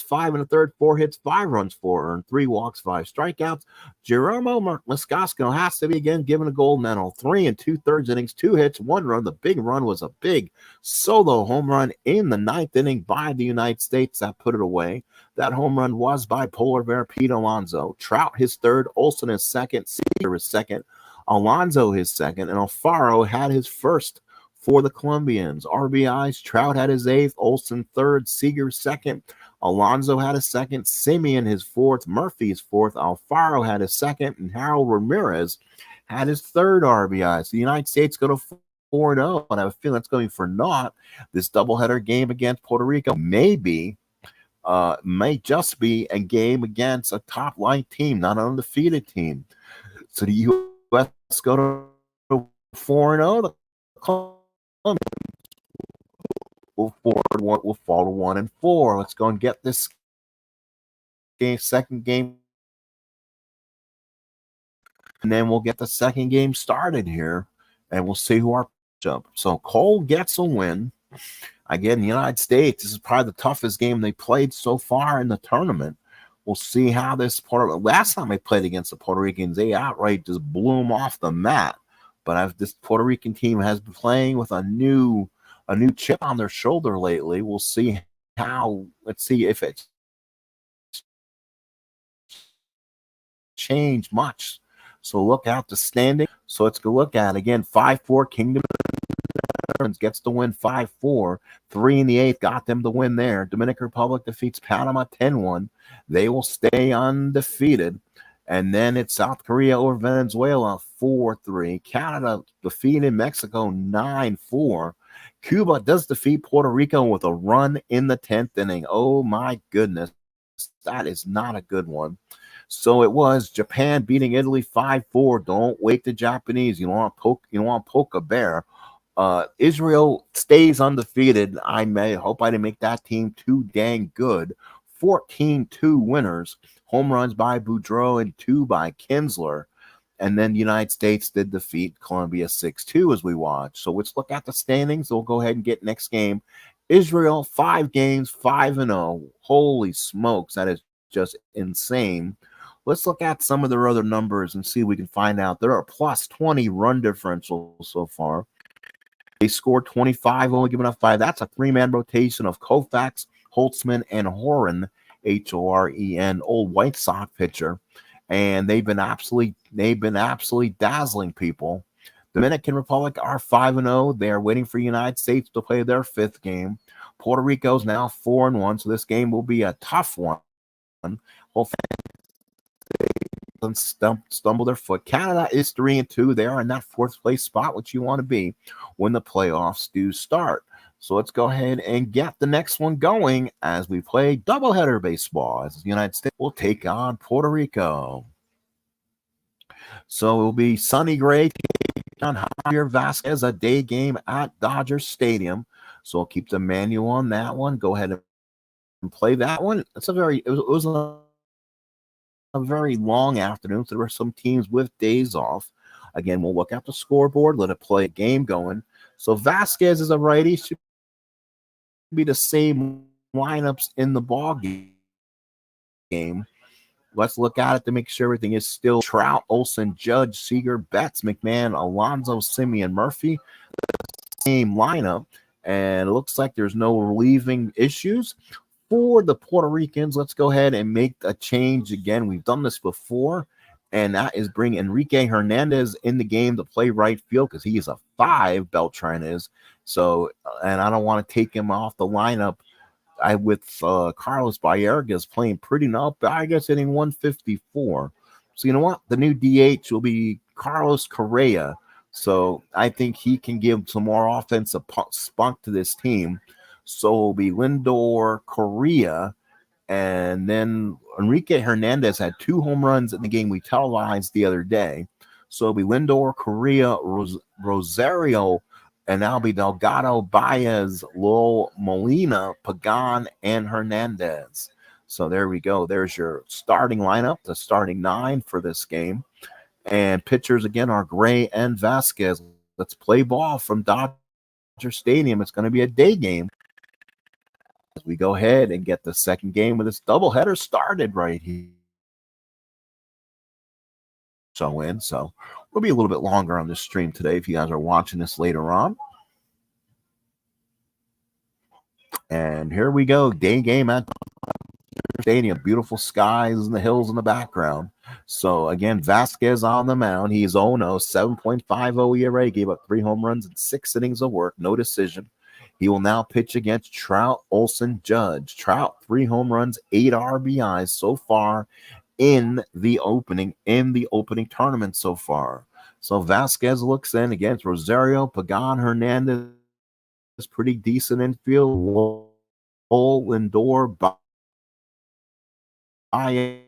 5 in the third, 4 hits, 5 runs, 4 earned, 3 walks, 5 strikeouts. Jeromo Moscasco has to be again given a gold medal. 3 2/3 innings, 2 hits, 1 run. The big run was a big solo home run in the 9th inning by the United States that put it away. That home run was by Polar Bear Pete Alonso. Trout his third, Olsen his second, Seager his second, Alonso his second, and Alfaro had his first for the Colombians. RBIs, Trout had his 8th, Olsen 3rd, Seager 2nd, Alonso had a 2nd, Simeon his 4th, Murphy his 4th, Alfaro had his 2nd, and Harold Ramirez had his 3rd RBI. So the United States go to 4-0, and I have a feeling it's going for naught. This doubleheader game against Puerto Rico may just be a game against a top-line team, not an undefeated team. So the U.S. go to 4-0. We'll fall to 1-4. Let's go and get this second game, and then we'll get the second game started here, and we'll see who our up. So Cole gets a win. Again, the United States, this is probably the toughest game they played so far in the tournament. We'll see how this last time they played against the Puerto Ricans, they outright just blew them off the mat. But this Puerto Rican team has been playing with a new chip on their shoulder lately. We'll see let's see if it's changed much So look out the standing. So let's go look at again 5-4 Kingdom gets the win 5-4. 3 in the eighth got them the win there. Dominican Republic defeats Panama 10-1. They will stay undefeated. And then it's South Korea over Venezuela 4-3. Canada defeated Mexico 9-4. Cuba does defeat Puerto Rico with a run in the 10th inning. Oh my goodness. That is not a good one. So it was Japan beating Italy 5-4. Don't wake the Japanese. You don't want to poke a bear. Israel stays undefeated. Hope I didn't make that team too dang good. 14-2 winners. Home runs by Boudreaux and 2 by Kinsler. And then the United States did defeat Colombia 6-2 as we watch. So let's look at the standings. We'll go ahead and get next game. Israel, 5 games, 5-0. Holy smokes, that is just insane. Let's look at some of their other numbers and see if we can find out. There are plus 20 run differentials so far. They scored 25, only giving up 5. That's a 3-man rotation of Koufax, Holtzman, and Horan, Horen, old White Sox pitcher. And they've been absolutely dazzling people. Dominican Republic are 5-0. They are waiting for the United States to play their 5th game. Puerto Rico's now 4-1, so this game will be a tough one. Hopefully stumble their foot. Canada is 3-2. They are in that 4th place spot, which you want to be when the playoffs do start. So let's go ahead and get the next one going as we play doubleheader baseball. As the United States will take on Puerto Rico. So it will be Sonny Gray on Javier Vasquez, a day game at Dodger Stadium. So I'll keep the manual on that one. Go ahead and play that one. It was a very long afternoon. So there were some teams with days off. Again, we'll look at the scoreboard, let it play a game going. So Vasquez is a righty. Should be the same lineups in the ball game. Let's look at it to make sure everything is still Trout, Olsen, Judge, Seager, Betts, McMahon, Alonso, Simeon, Murphy. Same lineup. And it looks like there's no relieving issues. For the Puerto Ricans, let's go ahead and make a change again. We've done this before, and that is bring Enrique Hernandez in the game to play right field because he is a 5, Beltran is. So, and I don't want to take him off the lineup. With Carlos Baergas playing pretty enough, I guess hitting 154. So you know what? The new DH will be Carlos Correa. So I think he can give some more offensive spunk to this team. So it'll be Lindor, Correa, and then Enrique Hernandez had 2 home runs in the game we televised the other day. So it'll be Lindor, Correa, Rosario, and that'll be Delgado, Baez, Lowell, Molina, Pagan, and Hernandez. So there we go. There's your starting lineup, the starting 9 for this game. And pitchers, again, are Gray and Vasquez. Let's play ball from Dodger Stadium. It's going to be a day game. As we go ahead and get the second game with this doubleheader started right here. So we'll be a little bit longer on this stream today if you guys are watching this later on. And here we go, day game at Stadium. Beautiful skies and the hills in the background. So again, Vasquez on the mound. He's 0-0, 7.50 ERA, gave up 3 home runs and 6 innings of work, no decision. He will now pitch against Trout, Olsen, Judge. Trout, 3 home runs, 8 RBIs so far in the opening tournament so far. So Vasquez looks in against Rosario, Pagan, Hernandez is pretty decent infield. Lindor, Baez,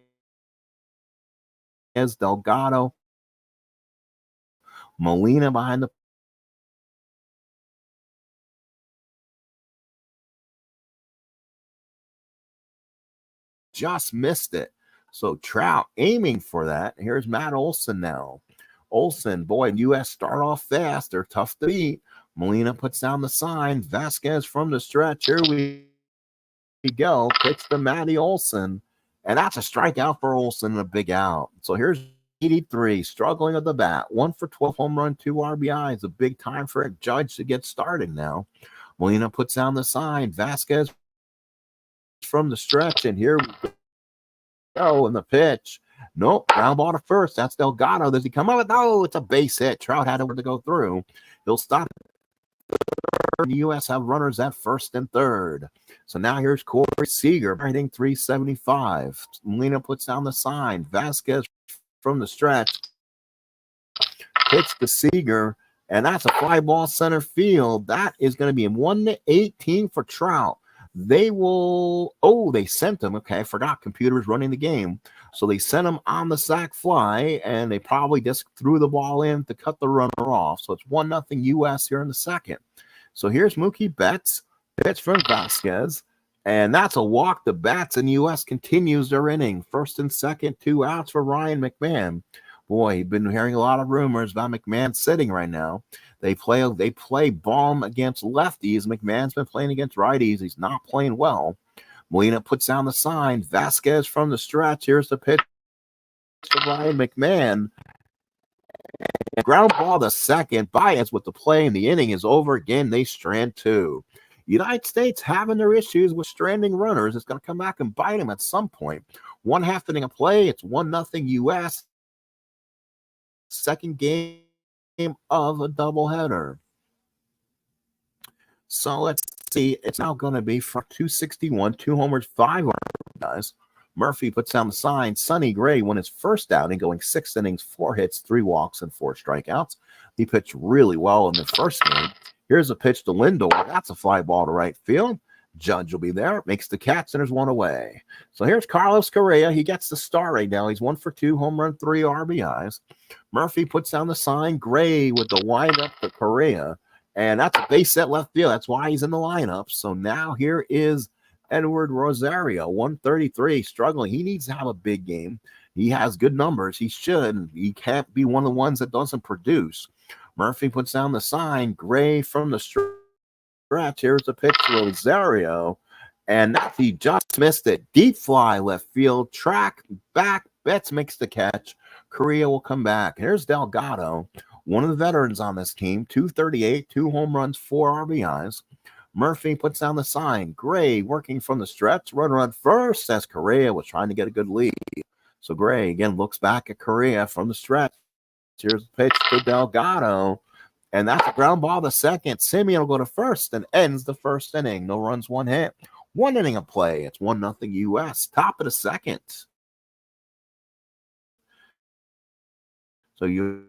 Delgado, Molina behind the just missed it. So Trout aiming for that. Here's Matt Olson now. Olson, boy, U.S. start off fast. They're tough to beat. Molina puts down the sign. Vasquez from the stretch. Here we go. Pitch to Matty Olson. And that's a strikeout for Olson and a big out. So here's 83, struggling at the bat. 1 for 12, home run, 2 RBIs. A big time for a Judge to get started now. Molina puts down the sign. Vasquez from the stretch. And here we go. And the pitch. Nope, ground ball to first. That's Delgado. Does he come up with? Oh, it's a base hit. Trout had to go through. He'll stop it. The U.S. have runners at first and third. So now here's Corey Seager hitting 375. Molina puts down the sign. Vasquez from the stretch hits the Seager, and that's a fly ball center field. That is going to be in 1-18 for Trout. They will. Oh, they sent him. Okay, I forgot. Computer's running the game. So they sent him on the sac fly, and they probably just threw the ball in to cut the runner off. So it's 1-0 U.S. here in the second. So here's Mookie Betts, pitch from Vasquez, and that's a walk to Betts, and U.S. continues their inning. First and second, 2 outs for Ryan McMahon. Boy, you've been hearing a lot of rumors about McMahon sitting right now. They play bomb against lefties. McMahon's been playing against righties. He's not playing well. Molina puts down the sign. Vasquez from the stretch. Here's the pitch to Ryan McMahon. Ground ball to second. Baez with the play, and the inning is over again. They strand 2. United States having their issues with stranding runners. It's going to come back and bite them at some point. 1/2 inning of play. It's 1-0 U.S. Second game of a doubleheader. So let's see. It's now going to be for 261, 2 homers, 5 RBIs. Murphy puts down the sign. Sonny Gray won his first outing, going 6 innings, 4 hits, 3 walks, and 4 strikeouts. He pitched really well in the first game. Here's a pitch to Lindor. That's a fly ball to right field. Judge will be there. Makes the catch, and there's 1 away. So here's Carlos Correa. He gets the star right now. He's 1 for 2, home run, 3 RBIs. Murphy puts down the sign. Gray with the windup to Correa. And that's a base hit left field. That's why he's in the lineup. So now here is Edward Rosario, 133, struggling. He needs to have a big game. He has good numbers. He should. He can't be one of the ones that doesn't produce. Murphy puts down the sign. Gray from the stretch. Here's the pitch to Rosario. And he just missed it. Deep fly left field. Track back. Betts makes the catch. Correa will come back. Here's Delgado, one of the veterans on this team. 238, 2 home runs, 4 RBIs. Murphy puts down the sign. Gray working from the stretch. Runner on first as Correa was trying to get a good lead. So Gray again looks back at Correa from the stretch. Here's the pitch to Delgado. And that's a ground ball to second. Simeon will go to first and ends the first inning. No runs, 1 hit. 1 inning of play. It's 1-0 U.S. Top of the second. So you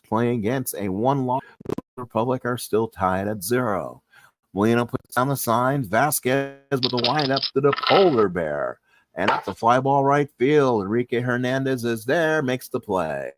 playing against a 1-loss. Republic are still tied at 0. Molina puts down the sign. Vasquez with the windup to the polar bear. And that's a fly ball right field. Enrique Hernandez is there, makes the play.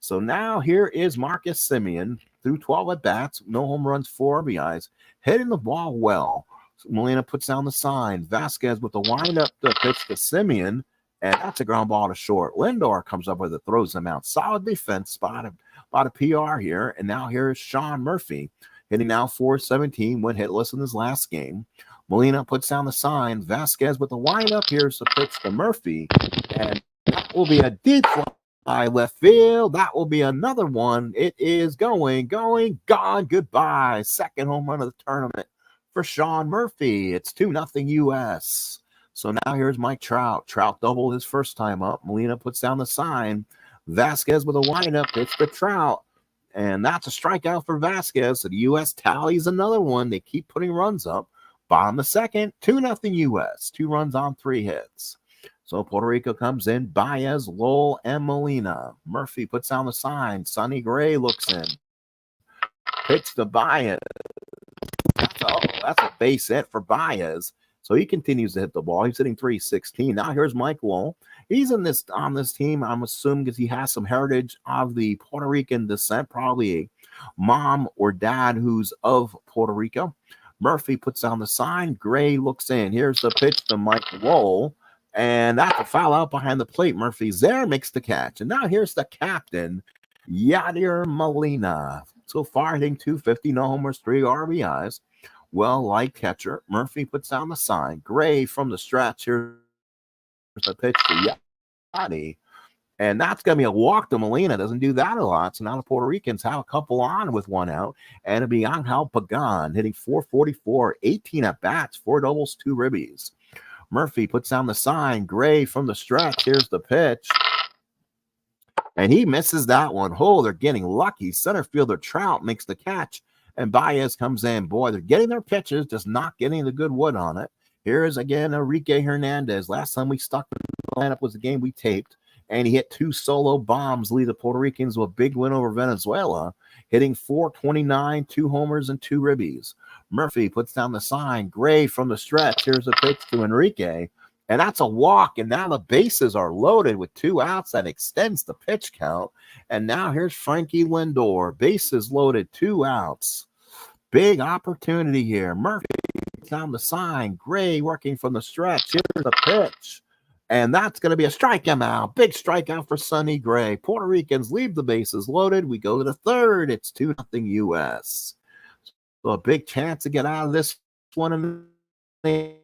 So now here is Marcus Simeon through 12 at-bats, no home runs, 4 RBIs, hitting the ball well. So Molina puts down the sign. Vasquez with the windup to pitch to Simeon, and that's a ground ball to short. Lindor comes up with it, throws him out. Solid defense, spot a PR here. And now here is Sean Murphy, hitting now 417, went hitless in his last game. Molina puts down the sign. Vasquez with the windup. Here's the pitch to Murphy, and that will be a deep fly left field. That will be another one. It is going, gone, goodbye. Second home run of the tournament for Sean Murphy. It's 2-0 U.S. So now here's Mike Trout. Trout doubled his first time up. Molina puts down the sign. Vasquez with a windup. It's the Trout. And that's a strikeout for Vasquez. So the U.S. tallies another one. They keep putting runs up. Bottom the second, 2-0 U.S. 2 runs on 3 hits. So Puerto Rico comes in. Baez, Lowell, and Molina. Murphy puts down the sign. Sonny Gray looks in. Pitch to Baez. That's a base hit for Baez. So he continues to hit the ball. He's hitting 316. Now here's Mike Lowell. He's on this team, I'm assuming, because he has some heritage of the Puerto Rican descent, probably a mom or dad who's of Puerto Rico. Murphy puts down the sign. Gray looks in. Here's the pitch to Mike Lowell. And that's a foul out behind the plate. Murphy's there, makes the catch. And now here's the captain, Yadier Molina. So far, hitting 250, no homers, 3 RBIs. Well, like catcher, Murphy puts down the sign. Gray from the stretch. Here's the pitch to Yadi. And that's going to be a walk to Molina. Doesn't do that a lot. So now the Puerto Ricans have a couple on with one out. And it'll be Angel Pagan hitting 444, 18 at bats, 4 doubles, 2 ribbies. Murphy puts down the sign. Gray from the stretch. Here's the pitch. And he misses that one. Oh, they're getting lucky. Center fielder Trout makes the catch. And Baez comes in. Boy, they're getting their pitches, just not getting the good wood on it. Here's again Enrique Hernandez. Last time we stuck in the lineup was the game we taped. And he hit 2 solo bombs, lead the Puerto Ricans to a big win over Venezuela, hitting 429, 2 homers, and 2 ribbies. Murphy puts down the sign. Gray from the stretch. Here's a pitch to Enrique. And that's a walk, and now the bases are loaded with 2 outs. That extends the pitch count. And now here's Frankie Lindor. Bases loaded, 2 outs. Big opportunity here. Murphy down the sign. Gray working from the stretch. Here's the pitch. And that's going to be a strikeout. Big strikeout for Sonny Gray. Puerto Ricans leave the bases loaded. We go to the third. It's 2-0 U.S. So a big chance to get out of this one, and they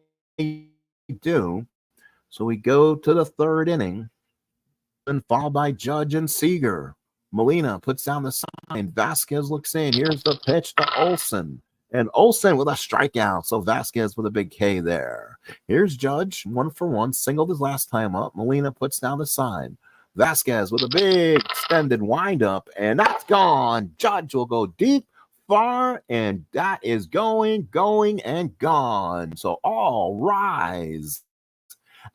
do. So we go to the third inning, and followed by Judge and Seager. Molina puts down the sign. Vasquez looks in. Here's the pitch to Olsen. And Olsen with a strikeout. So Vasquez with a big K there. Here's Judge, 1 for 1. Singled his last time up. Molina puts down the sign. Vasquez with a big extended windup. And that's gone. Judge will go deep, far, and that is going, and gone. So all rise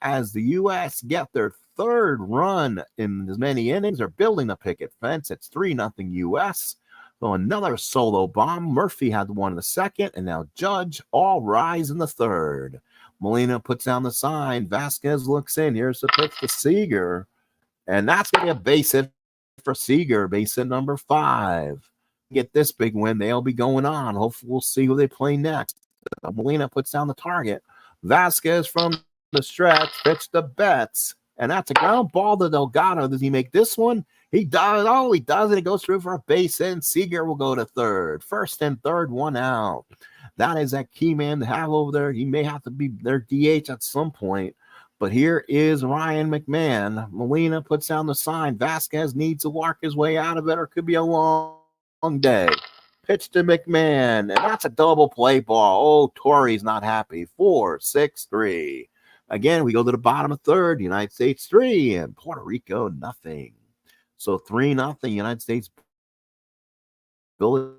as the U.S. get their third run in as many innings. They're building the picket fence. It's 3-0 U.S. So another solo bomb. Murphy had one in the second, and now Judge, all rise in the third. Molina puts down the sign. Vasquez looks in. Here's the pitch to Seager. And that's going to be a base hit for Seager, base hit number 5. Get this big win, they'll be going on. Hopefully we'll see who they play next. Molina puts down the target. Vasquez from the stretch, pitch to Betts. And that's a ground ball to Delgado. Does he make this one? He does. Oh, he does it. It goes through for a base hit. Seager will go to third. First and third, 1 out. That is that key man to have over there. He may have to be their DH at some point. But here is Ryan McMahon. Molina puts down the sign. Vasquez needs to work his way out of it, or it could be a long day. Pitch to McMahon. And that's a double play ball. Oh, Torrey's not happy. 4-6-3. Again, we go to the bottom of third. United States 3 and Puerto Rico nothing. So 3-0 United States building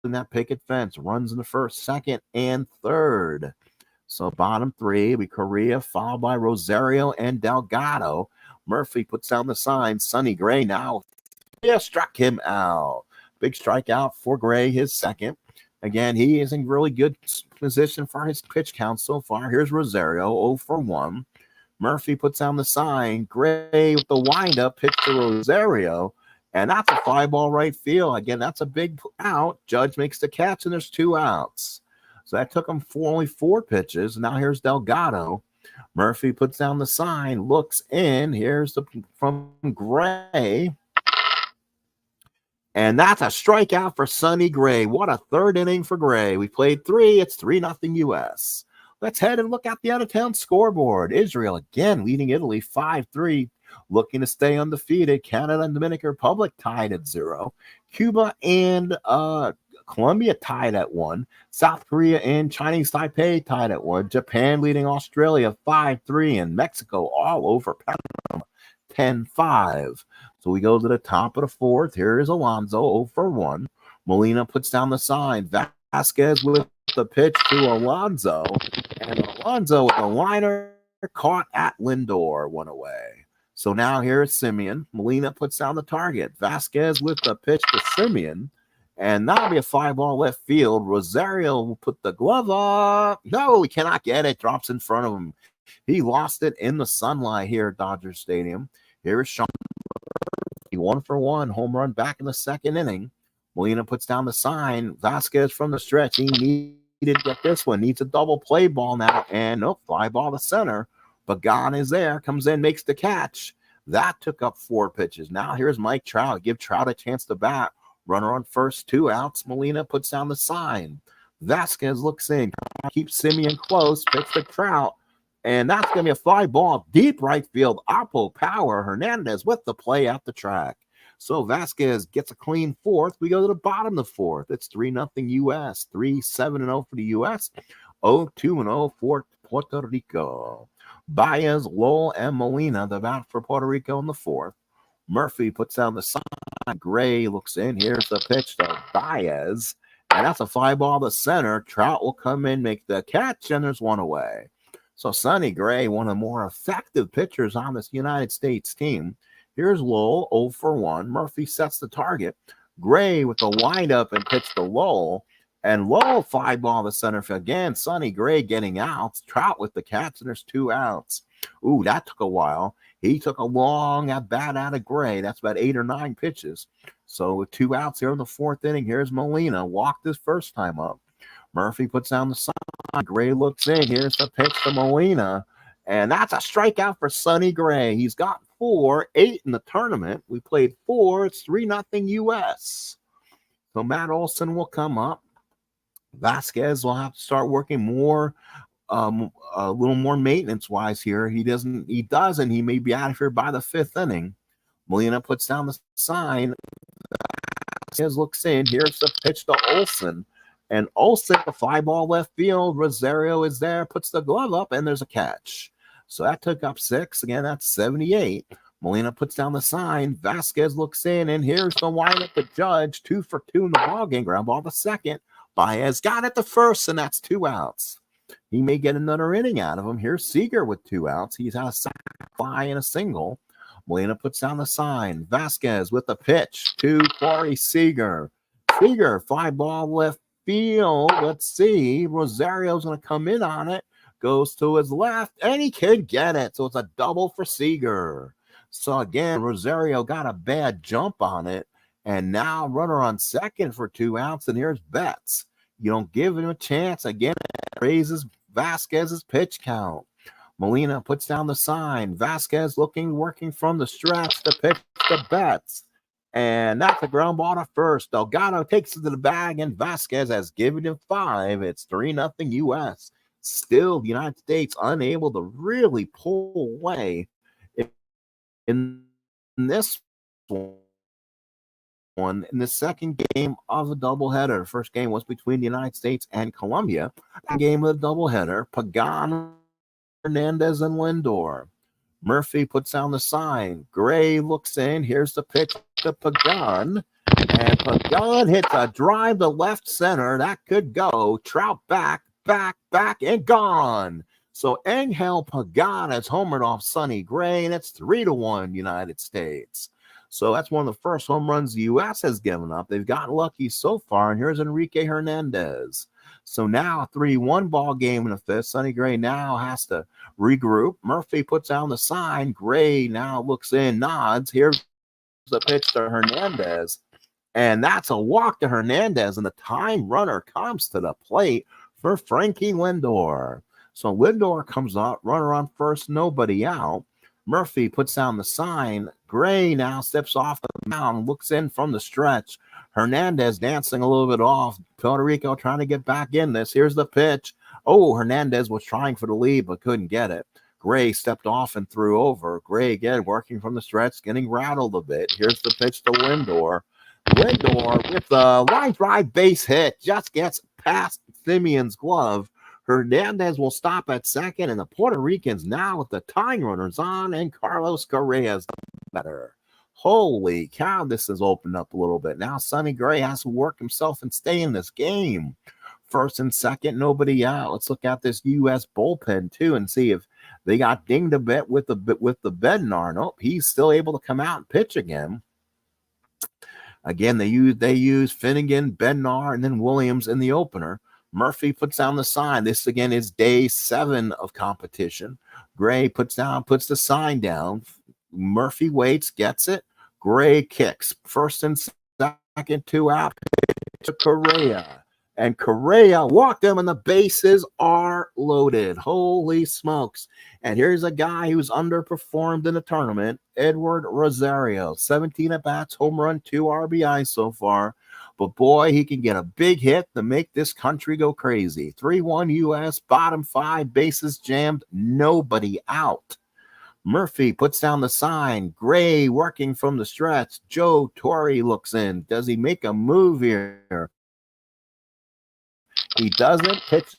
that picket fence. Runs in the first, second, and third. So bottom 3, we Correa, followed by Rosario and Delgado. Murphy puts down the sign. Sonny Gray now struck him out. Big strikeout for Gray, his second. Again, he is in really good position for his pitch count so far. Here's Rosario, 0 for 1. Murphy puts down the sign. Gray with the windup, pitch to Rosario. And that's a fly ball right field. Again, that's a big out. Judge makes the catch, and there's 2 outs. So that took him only 4 pitches. Now here's Delgado. Murphy puts down the sign, looks in. Here's from Gray. And that's a strikeout for Sonny Gray. What a third inning for Gray. We played 3. It's 3-0 U.S. Let's head and look at the out-of-town scoreboard. Israel again leading Italy 5-3, looking to stay undefeated. Canada and Dominican Republic tied at 0. Cuba and Colombia tied at 1. South Korea and Chinese Taipei tied at 1. Japan leading Australia 5-3, and Mexico all over Panama 10-5. So we go to the top of the fourth. Here is Alonso, 0 for 1. Molina puts down the sign. Vasquez with the pitch to Alonso. And Alonso with a liner caught at Lindor, 1 away. So now here is Simeon. Molina puts down the target. Vasquez with the pitch to Simeon. And that'll be a fly ball left field. Rosario will put the glove up. No, he cannot get it. Drops in front of him. He lost it in the sunlight here at Dodger Stadium. Here is Sean. 1 for 1. Home run back in the second inning. Molina puts down the sign. Vasquez from the stretch. He needed to get this one. Needs a double play ball now. And nope, fly ball to center. Pagan is there. Comes in, makes the catch. That took up 4 pitches. Now here's Mike Trout. Give Trout a chance to bat. Runner on first, 2 outs. Molina puts down the sign. Vasquez looks in. Keeps Simeon close. Pitch to Trout. And that's going to be a fly ball deep right field. Oppo Power Hernandez with the play at the track. So Vasquez gets a clean fourth. We go to the bottom of the fourth. It's 3-0 U.S. 3-7-0 for the U.S. 0-2-0 for Puerto Rico. Baez, Lowell, and Molina, the bat for Puerto Rico in the fourth. Murphy puts down the side. Gray looks in. Here's the pitch to Baez. And that's a fly ball to center. Trout will come in, make the catch, and there's one away. So Sonny Gray, one of the more effective pitchers on this United States team. Here's Lowell, 0 for 1. Murphy sets the target. Gray with the windup and pitch to Lowell. And Lowell fly ball to center field. Again, Sonny Gray getting out. Trout with the catch, and there's 2 outs. Ooh, that took a while. He took a long at bat out of Gray. That's about 8 or 9 pitches. So with 2 outs here in the fourth inning, here's Molina. Walked his first time up. Murphy puts down the side. Gray looks in. Here's the pitch to Molina. And that's a strikeout for Sonny Gray. He's got 4, 8 in the tournament. We played 4. It's 3-0 U.S. So Matt Olson will come up. Vasquez will have to start working more, a little more maintenance-wise here. He doesn't. He may be out of here by the 5th inning. Molina puts down the sign. Vasquez looks in. Here's the pitch to Olson. And Olson, the fly ball left field. Rosario is there, puts the glove up, and there's a catch. So that took up 6. Again, that's 78. Molina puts down the sign. Vasquez looks in, and here's the windup to Judge. 2 for 2 in the ballgame. Ground ball to second. Baez got it to first, and that's 2 outs. He may get another inning out of him. Here's Seager with 2 outs. He's had a sac fly and a single. Molina puts down the sign. Vasquez with the pitch to Corey Seager. Seager, fly ball left field. Let's see. Rosario's going to come in on it. Goes to his left, and he could get it. So it's a double for Seager. So again, Rosario got a bad jump on it. And now runner on second for 2 outs, and here's Betts. You don't give him a chance. Again, raises Vasquez's pitch count. Molina puts down the sign. Vasquez working from the stretch to pitch to Betts. And that's a ground ball to first. Delgado takes it to the bag, and Vasquez has given him 5. It's 3-0 U.S. Still, the United States unable to really pull away in this one. In the second game of the doubleheader. The first game was between the United States and Colombia. The game of the doubleheader, Pagan, Hernandez, and Lindor. Murphy puts down the sign. Gray looks in. Here's the pitch to Pagan. And Pagan hits a drive to left center. That could go. Trout back, and gone. So Angel Pagan has homered off Sonny Gray, and it's 3-1 United States. So that's one of the first home runs the U.S. has given up. They've gotten lucky so far, and here's Enrique Hernandez. So now a 3-1 ball game in the 5th. Sonny Gray now has to regroup. Murphy puts down the sign. Gray now looks in, nods. Here's the pitch to Hernandez. And that's a walk to Hernandez, and the time runner comes to the plate for Frankie Lindor. So Lindor comes up, runner on first, nobody out. Murphy puts down the sign. Gray now steps off the mound, looks in from the stretch. Hernandez dancing a little bit off. Puerto Rico trying to get back in this. Here's the pitch. Oh, Hernandez was trying for the lead but couldn't get it. Gray stepped off and threw over. Gray again working from the stretch, getting rattled a bit. Here's the pitch to Lindor. Lindor with the line drive base hit just gets past Simeon's glove. Hernandez will stop at second, and the Puerto Ricans now with the tying runners on, and Carlos Correa's better. Holy cow, this has opened up a little bit. Now Sonny Gray has to work himself and stay in this game. First and second, nobody out. Let's look at this U.S. bullpen, too, and see if they got dinged a bit with the Bednar. Nope, he's still able to come out and pitch again. Again, they use Finnegan, Bednar, and then Williams in the opener. Murphy puts down the sign. This, again, is day 7 of competition. Gray puts the sign down. Murphy waits, gets it. Gray kicks. First and second, 2 out to Correa. And Correa walked him, and the bases are loaded. Holy smokes. And here's a guy who's underperformed in the tournament, Edward Rosario. 17 at-bats, home run, 2 RBIs so far. But boy, he can get a big hit to make this country go crazy. 3-1 U.S., bottom 5, bases jammed, nobody out. Murphy puts down the sign. Gray working from the stretch. Joe Torre looks in. Does he make a move here? He doesn't. Pitch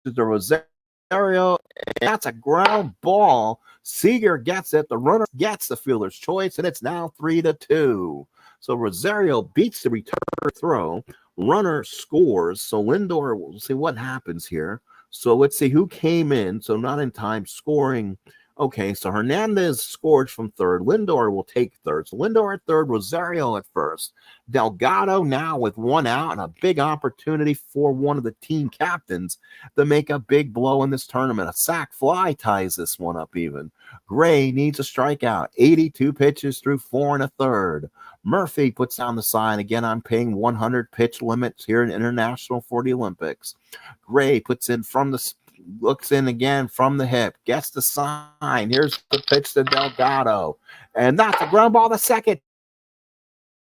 to Rosario. That's a ground ball. Seager gets it. The runner gets the fielder's choice, and it's now 3-2. So Rosario beats the return throw. Runner scores. So Lindor, we'll see what happens here. So let's see who came in. So not in time, scoring. Okay, so Hernandez scored from third. Lindor will take third. So Lindor at third, Rosario at first. Delgado now with one out and a big opportunity for one of the team captains to make a big blow in this tournament. A sac fly ties this one up even. Gray needs a strikeout. 82 pitches through 4 1/3. Murphy puts down the sign. Again, I'm paying 100 pitch limits here in International for the Olympics. Gray puts in from the looks in again from the hip, gets the sign. Here's the pitch to Delgado, and that's a ground ball to second.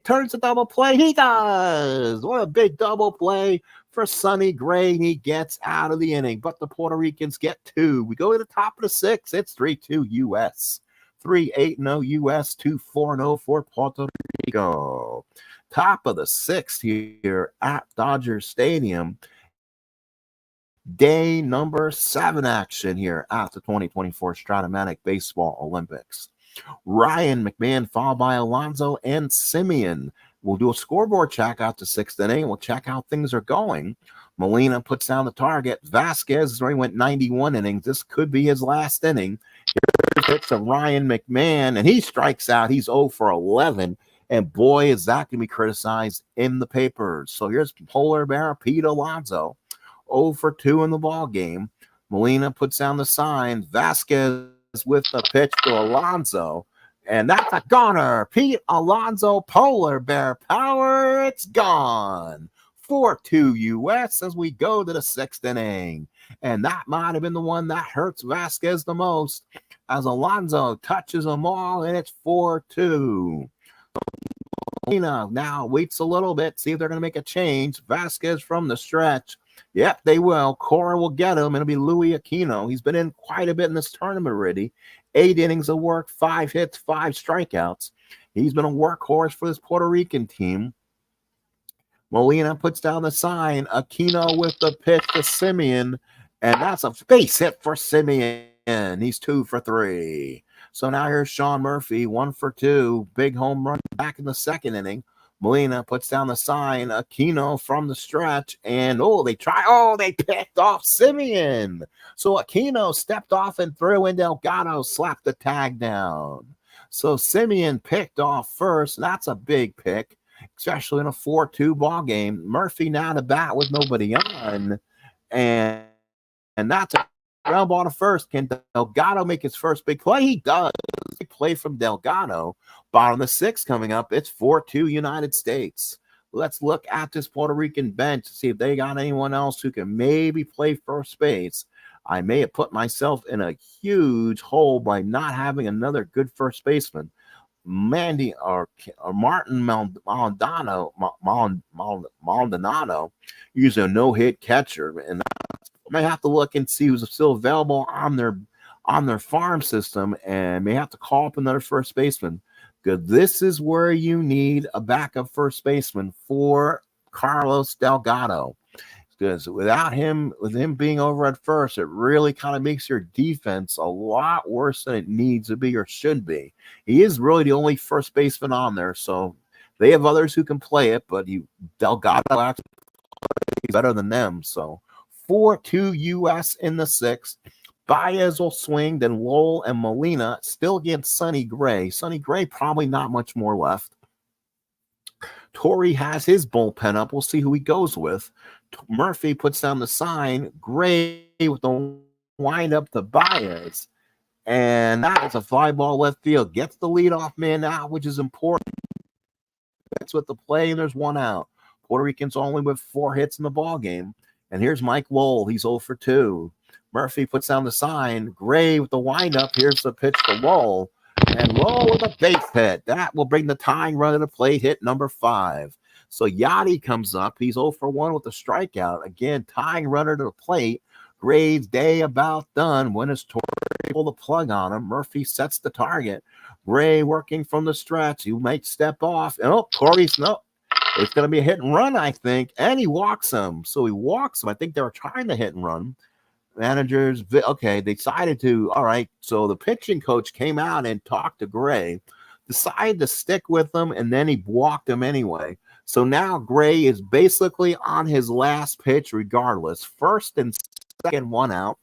Turns a double play. He does. What a big double play for Sonny Gray. He gets out of the inning, but the Puerto Ricans get 2. We go to the top of the 6th. It's 3-2 U.S. 3-8-0 U.S. 2-4-0 for Puerto Rico. Top of the 6th here at Dodger Stadium. Day number 7 action here at the 2024 Stratomatic Baseball Olympics. Ryan McMahon followed by Alonso and Simeon. We'll do a scoreboard check out to 6th inning. We'll check how things are going. Molina puts down the target. Vasquez already went 91 innings. This could be his last inning. Here's pitch to Ryan McMahon, and he strikes out. He's 0 for 11. And boy, is that going to be criticized in the papers. So here's Polar Bear Pete Alonso. 0 for 2 in the ball game. Molina puts down the sign. Vasquez with the pitch to Alonso, and that's a goner. Pete Alonso, Polar Bear power. It's gone. 4-2 U.S. as we go to the 6th inning, and that might have been the one that hurts Vasquez the most, as Alonso touches them all, and it's 4-2. Molina now waits a little bit, see if they're going to make a change. Vasquez from the stretch. Yep, they will. Cora will get him. It'll be Louis Aquino. He's been in quite a bit in this tournament already. 8 innings of work, 5 hits, 5 strikeouts. He's been a workhorse for this Puerto Rican team. Molina puts down the sign. Aquino with the pitch to Simeon. And that's a base hit for Simeon. He's 2 for 3. So now here's Sean Murphy, 1 for 2. Big home run back in the 2nd inning. Molina puts down the sign. Aquino from the stretch. And, they picked off Simeon. So Aquino stepped off and threw, and Delgado slapped the tag down. So Simeon picked off first. That's a big pick, especially in a 4-2 ball game. Murphy now to bat with nobody on. And that's a ground ball to first. Can Delgado make his first big play? He does. Big play from Delgado. Bottom of the 6th coming up. It's 4-2 United States. Let's look at this Puerto Rican bench to see if they got anyone else who can maybe play first base. I may have put myself in a huge hole by not having another good first baseman. Martin Maldonado, usually a no-hit catcher, and I may have to look and see who's still available on their farm system, and may have to call up another first baseman. Because this is where you need a backup first baseman for Carlos Delgado. Because with him being over at first, it really kind of makes your defense a lot worse than it needs to be or should be. He is really the only first baseman on there, so they have others who can play it, but Delgado actually plays better than them. So 4-2 U.S. in the 6th. Baez will swing, then Lowell and Molina still against Sonny Gray. Sonny Gray probably not much more left. Torrey has his bullpen up. We'll see who he goes with. Murphy puts down the sign. Gray with the wind-up to Baez. And that is a fly ball left field. Gets the leadoff man out, which is important. That's with the play, and there's 1 out. Puerto Ricans only with 4 hits in the ball game. And here's Mike Lowell. He's 0 for 2. Murphy puts down the sign. Gray with the windup. Here's the pitch to Lowell. And Lowell with a base hit. That will bring the tying run to the plate, hit number 5. So Yachty comes up. He's 0 for 1 with a strikeout. Again, tying runner to the plate. Gray's day about done. When is Torrey pull the plug on him? Murphy sets the target. Gray working from the stretch. He might step off. And Corey's no. It's going to be a hit and run, I think. And he walks him. So he walks him. I think they were trying to hit and run. Managers, okay, they decided to, all right. So the pitching coach came out and talked to Gray, decided to stick with him, and then he walked him anyway. So now Gray is basically on his last pitch regardless. First and second, one out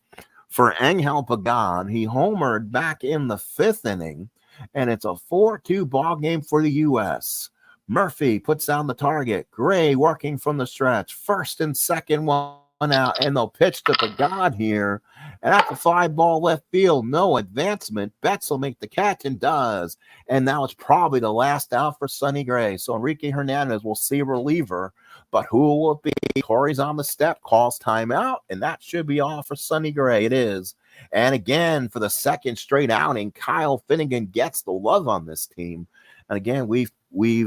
for Angel Pagan. He homered back in the 5th inning, and it's a 4-2 ball game for the U.S. Murphy puts down the target. Gray working from the stretch. First and second, one out, and they'll pitch to Pagan here. And that's a fly ball left field. No advancement. Betts will make the catch and does. And now it's probably the last out for Sonny Gray. So Enrique Hernandez will see a reliever. But who will it be? Corey's on the step, calls timeout, and that should be all for Sonny Gray. It is. And again, for the second straight outing, Kyle Finnegan gets the love on this team. And again, we've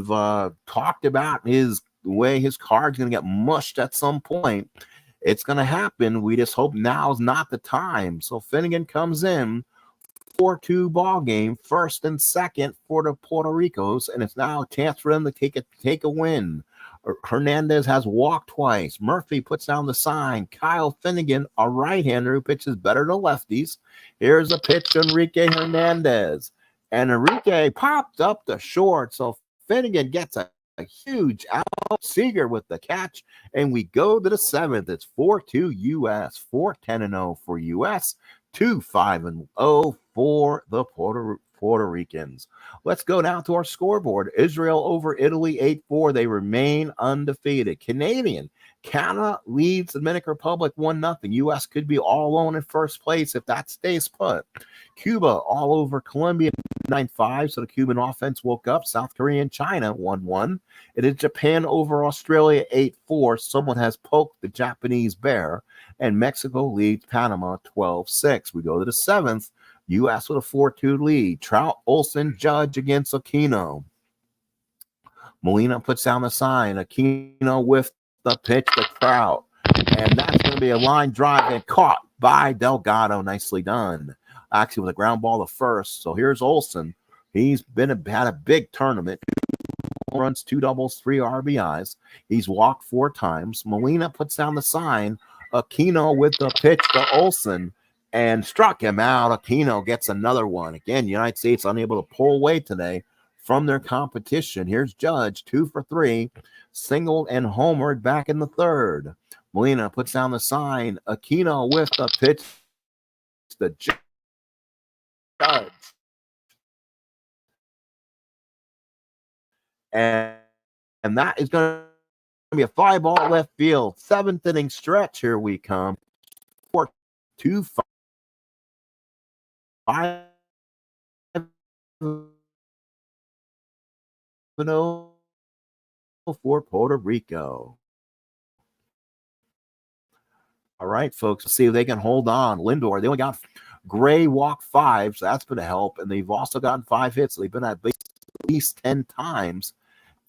talked about the way his card's going to get mushed at some point. It's going to happen. We just hope now's not the time. So Finnegan comes in, 4-2 ball game, first and second for the Puerto Ricos, and it's now a chance for them to take a win. Hernandez has walked twice. Murphy puts down the sign. Kyle Finnegan, a right-hander who pitches better to lefties. Here's a pitch to Enrique Hernandez. And Enrique popped up the short, so Finnegan gets a huge out. Seager with the catch, and we go to the 7th. It's 4-2 U.S., 4-10-0 for U.S., 2-5-0 for the Puerto Ricans. Let's go down to our scoreboard. Israel over Italy, 8-4. They remain undefeated. Canada leads the Dominican Republic 1-0. U.S. could be all alone in first place if that stays put. Cuba all over Colombia, 9-5. So the Cuban offense woke up. South Korea and China, 1-1. It is Japan over Australia, 8-4. Someone has poked the Japanese bear. And Mexico leads Panama, 12-6. We go to the 7th. U.S. with a 4-2 lead. Trout, Olsen, Judge against Aquino. Molina puts down the sign. Aquino with the pitch to Trout. And that's going to be a line drive and caught by Delgado. Nicely done. Actually, with a ground ball to first. So here's Olsen. He's had a big tournament. 2 runs, 2 doubles, 3 RBIs. He's walked 4 times. Molina puts down the sign. Aquino with the pitch to Olsen and struck him out. Aquino gets another one. Again, United States unable to pull away today from their competition. Here's Judge, 2 for 3, singled and homered back in the 3rd. Molina puts down the sign. Aquino with the pitch. The Judge. And that is going to be a fly ball left field. 7th inning stretch. Here we come. 4-2-5 for Puerto Rico. All right, folks. Let's see if they can hold on. Lindor, they only got Gray walk 5, so that's going to help. And they've also gotten 5 hits. So they've been at least 10 times.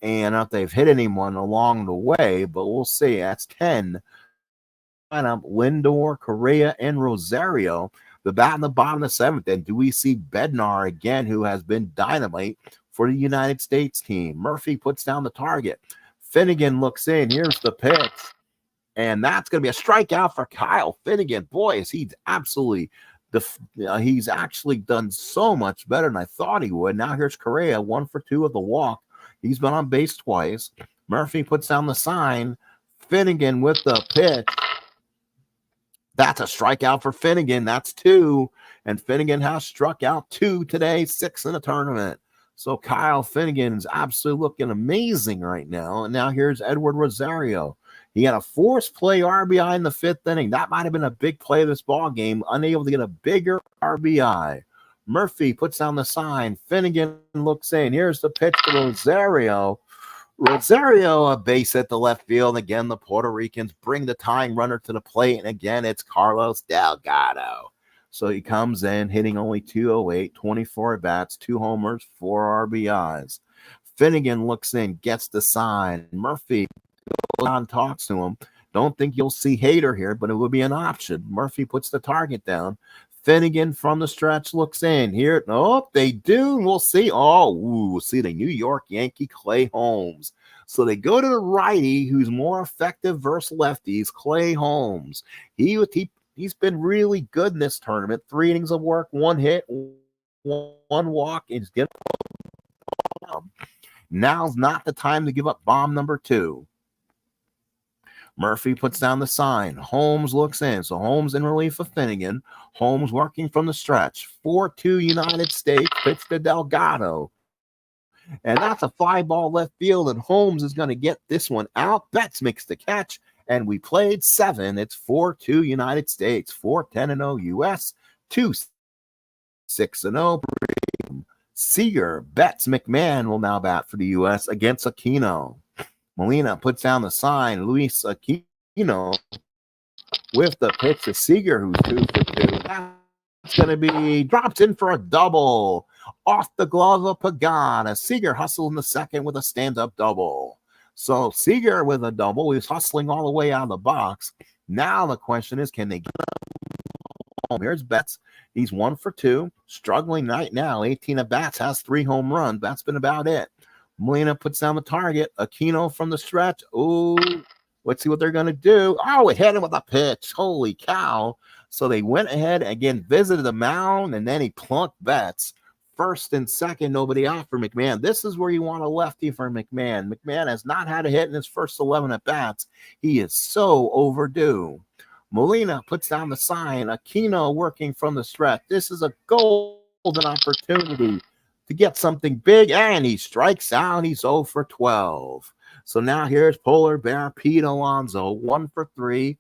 And not they've hit anyone along the way, but we'll see. That's 10. Lindor, Correa, and Rosario. The bat in the bottom of the 7th. And do we see Bednar again, who has been dynamite for the United States team? Murphy puts down the target. Finnegan looks in. Here's the pitch. And that's going to be a strikeout for Kyle Finnegan. Boy, is he absolutely he's actually done so much better than I thought he would. Now here's Correa, 1 for 2 of the walk. He's been on base twice. Murphy puts down the sign. Finnegan with the pitch. That's a strikeout for Finnegan. That's 2. And Finnegan has struck out 2 today, 6 in the tournament. So Kyle Finnegan is absolutely looking amazing right now. And now here's Edward Rosario. He had a forced play RBI in the 5th inning. That might have been a big play of this ball game. Unable to get a bigger RBI. Murphy puts down the sign. Finnegan looks in. Here's the pitch to Rosario. Rosario, a base hit to left field. Again, the Puerto Ricans bring the tying runner to the plate. And again, it's Carlos Delgado. So he comes in hitting only 208, 24 at bats, 2 homers, 4 RBIs. Finnegan looks in, gets the sign. Murphy goes on, talks to him. Don't think you'll see Hader here, but it would be an option. Murphy puts the target down. Finnegan from the stretch looks in here. Oh, they do. We'll see. We'll see the New York Yankee Clay Holmes. So they go to the righty, who's more effective versus lefties, Clay Holmes. He's been really good in this tournament. 3 innings of work, 1 hit, 1 walk, and he's getting. Now's not the time to give up bomb number 2. Murphy puts down the sign. Holmes looks in. So Holmes in relief of Finnegan. Holmes working from the stretch. 4-2 United States. Pitch to Delgado. And that's a fly ball left field, and Holmes is going to get this one out. Betts makes the catch, and we played 7. It's 4-2 United States, 4-10-0 U.S., 2-6-0. Seager, Betts, McMahon will now bat for the U.S. against Aquino. Molina puts down the sign. Luis Aquino with the pitch to Seager, who's 2 for 2. That's going to be dropped in for a double. Off the glove of Pagan. Seager hustles in the second with a stand-up double. So Seager with a double. He's hustling all the way out of the box. Now the question is, can they get home? Here's Betts. He's 1 for 2. Struggling right now. 18 at bats. Has 3 home runs. That's been about it. Molina puts down the target. Aquino from the stretch. Ooh. Let's see what they're going to do. Oh, it hit him with a pitch. Holy cow. So they went ahead and again visited the mound, and then he plunked Betts. First and second, nobody out for McMahon. This is where you want a lefty for McMahon. McMahon has not had a hit in his first 11 at-bats. He is so overdue. Molina puts down the sign. Aquino working from the stretch. This is a golden opportunity to get something big, and he strikes out. He's 0 for 12. So now here's Polar Bear Pete Alonso, 1 for 3.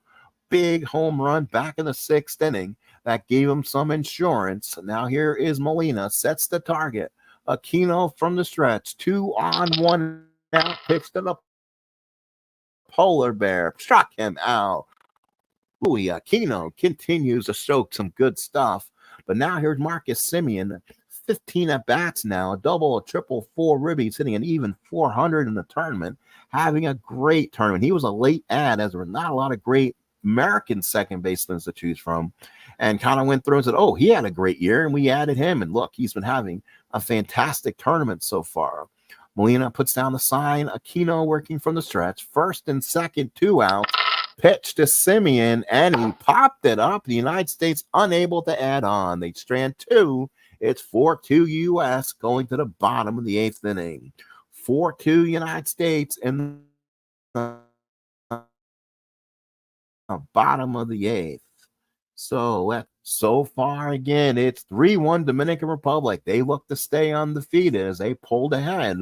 Big home run back in the 6th inning. That gave him some insurance. Now here is Molina, sets the target. Aquino from the stretch, 2 on, 1 out, pitch to the Polar Bear, struck him out. Louis Aquino continues to show some good stuff. But now here's Marcus Semien, 15 at-bats now, a double, a triple, 4 ribbies, hitting an even 400 in the tournament, having a great tournament. He was a late add, as there were not a lot of great American second basemen to choose from, and kind of went through and said, oh, he had a great year, and we added him, and look, he's been having a fantastic tournament so far. Molina puts down the sign. Aquino working from the stretch. First and second, 2 outs. Pitch to Semien, and he popped it up. The United States unable to add on. They strand 2. It's 4-2 U.S. going to the bottom of the 8th inning. 4-2 United States in the bottom of the 8th. So far, again, it's 3-1 Dominican Republic. They look to stay undefeated as they pulled ahead.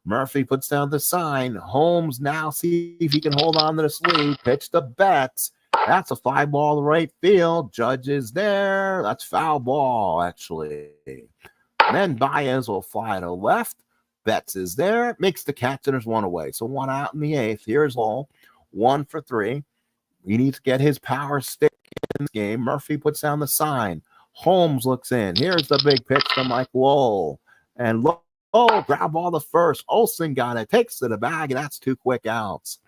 Murphy puts down the sign. Holmes now see if he can hold on to this lead. Pitch to Betts. That's a fly ball to right field. Judge is there. That's foul ball, actually. And then Baez will fly to left. Betts is there. Makes the catch, and there's 1 away. So 1 out in the 8th. Here's Lowell. 1 for 3. He needs to get his power stick in this game. Murphy puts down the sign. Holmes looks in. Here's the big pitch to Mike Lowell. And grab ball to first. Olsen got it. Takes to the bag, and that's 2 quick outs.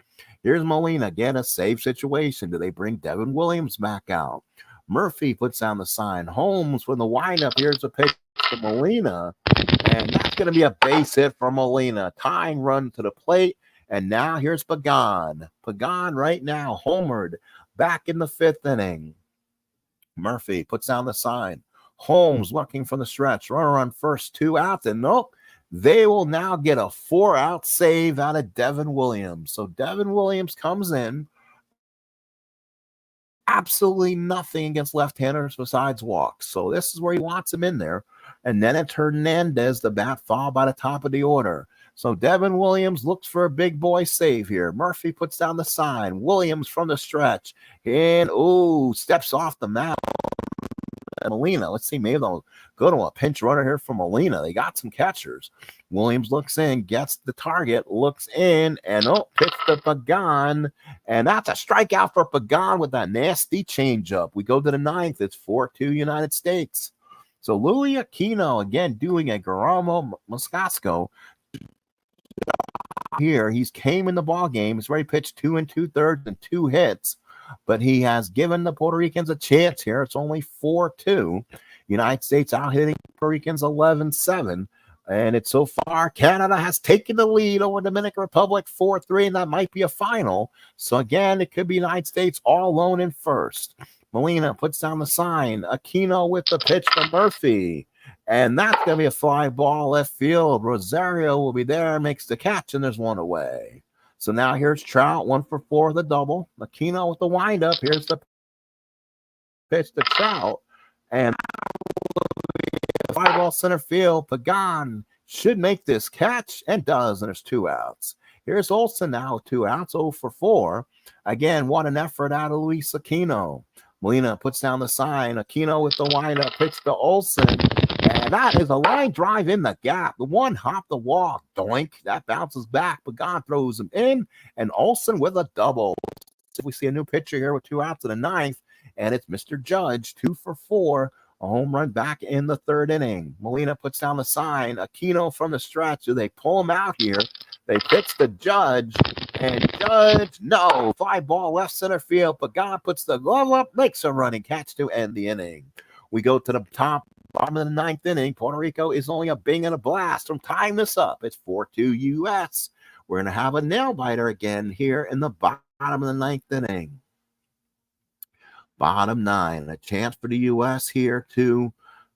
Here's Molina. Again, a save situation. Do they bring Devin Williams back out? Murphy puts down the sign. Holmes with the windup. Here's a pitch to Molina. And that's going to be a base hit for Molina. Tying run to the plate. And now here's Pagan. Pagan right now homered back in the 5th inning. Murphy puts down the sign. Holmes looking from the stretch. Runner on first, 2 outs. And nope. They will now get a 4-out save out of Devin Williams. So Devin Williams comes in. Absolutely nothing against left-handers besides walks. So this is where he wants him in there. And then it's Hernandez, the bat foul by the top of the order. So Devin Williams looks for a big boy save here. Murphy puts down the sign. Williams from the stretch. And, steps off the mound. Molina, let's see, maybe they'll go to a pinch runner here for Molina. They got some catchers. Williams looks in, gets the target, looks in, and pitch to Pagan. And that's a strikeout for Pagan with that nasty changeup. We go to the 9th. It's 4-2 United States. So Louis Aquino, again, doing a Guillermo Moscasco here. He's came in the ball game. He's already pitched 2 2/3 and 2 hits, but he has given the Puerto Ricans a chance here. It's only 4-2. United States out hitting Puerto Ricans 11-7. And it's so far, Canada has taken the lead over Dominican Republic 4-3, and that might be a final. So again, it could be United States all alone in first. Molina puts down the sign. Aquino with the pitch to Murphy. And that's going to be a fly ball left field. Rosario will be there, makes the catch, and there's one away. So now here's Trout, 1 for 4, the double. Aquino with the windup. Here's the pitch to Trout. And fly ball center field. Pagan should make this catch and does, and there's 2 outs. Here's Olsen now with 2 outs, 0 for 4. Again, what an effort out of Luis Aquino. Molina puts down the sign. Aquino with the windup, pitch to Olsen. And that is a line drive in the gap. The one hop the wall. Doink. That bounces back. Pagan throws him in. And Olsen with a double. We see a new pitcher here with 2 outs in the 9th. And it's Mr. Judge, 2 for 4. A home run back in the 3rd inning. Molina puts down the sign. Aquino from the stretch. Do they pull him out here? They pitch the Judge. And Judge, no. Fly ball left center field. Pagan puts the glove up. Makes a running catch to end the inning. We go to the bottom of the 9th inning. Puerto Rico is only a bing and a blast from tying this up. It's 4-2 U.S. We're going to have a nail biter again here in the bottom of the 9th inning. Bottom 9. A chance for the U.S. here to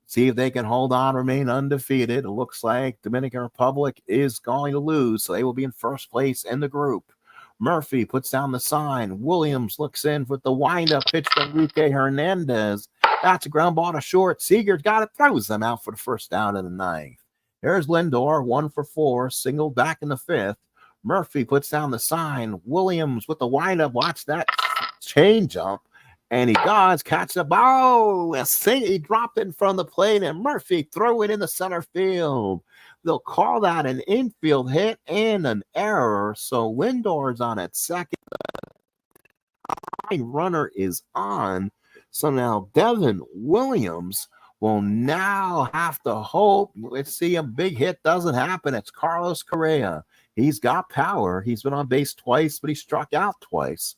see if they can hold on, remain undefeated. It looks like Dominican Republic is going to lose, so they will be in first place in the group. Murphy puts down the sign. Williams looks in with the windup pitch to Enrique Hernandez. That's a ground ball to short. Seager's got it, throws them out for the first down in the 9th. There's Lindor, 1 for 4, single back in the 5th. Murphy puts down the sign. Williams with the windup. Watch that change up. And he does catch the ball. He dropped it in front of the plate, and Murphy threw it in the center field. They'll call that an infield hit and an error. So Lindor's on at second. The runner is on. So now Devin Williams will now have to hope. Let's see, a big hit doesn't happen. It's Carlos Correa. He's got power. He's been on base twice, but he struck out twice.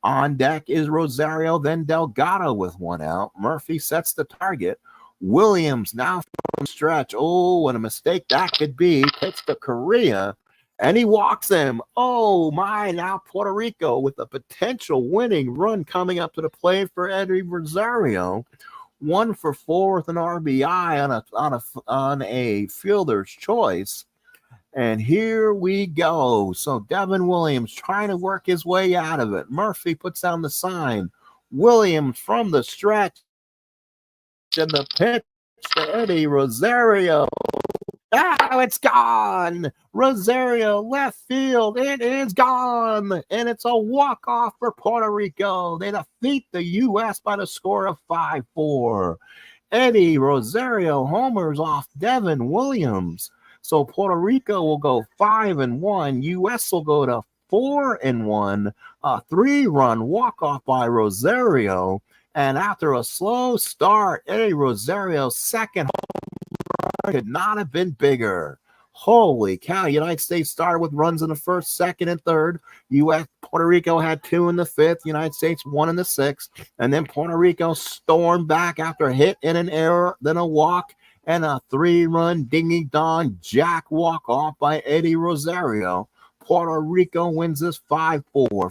On deck is Rosario, then Delgado with 1 out. Murphy sets the target. Williams now from stretch. Oh, what a mistake that could be. Pitch to Correa, and he walks him. Oh, my. Now Puerto Rico with a potential winning run coming up to the plate for Eddie Rosario. 1 for 4 with an RBI on a fielder's choice. And here we go. So Devin Williams trying to work his way out of it. Murphy puts down the sign. Williams from the stretch. And the pitch to Eddie Rosario. Oh, it's gone. Rosario left field. It is gone. And it's a walk-off for Puerto Rico. They defeat the U.S. by the score of 5-4. Eddie Rosario homers off Devin Williams. So Puerto Rico will go 5-1. U.S. will go to 4-1. A 3-run walk-off by Rosario. And after a slow start, Eddie Rosario's second home run could not have been bigger. Holy cow. United States started with runs in the 1st, 2nd, and 3rd. Puerto Rico had 2 in the 5th. United States 1 in the 6th. And then Puerto Rico stormed back after a hit and an error, then a walk, and a 3-run ding-dong jack walk-off by Eddie Rosario. Puerto Rico wins this 5-4.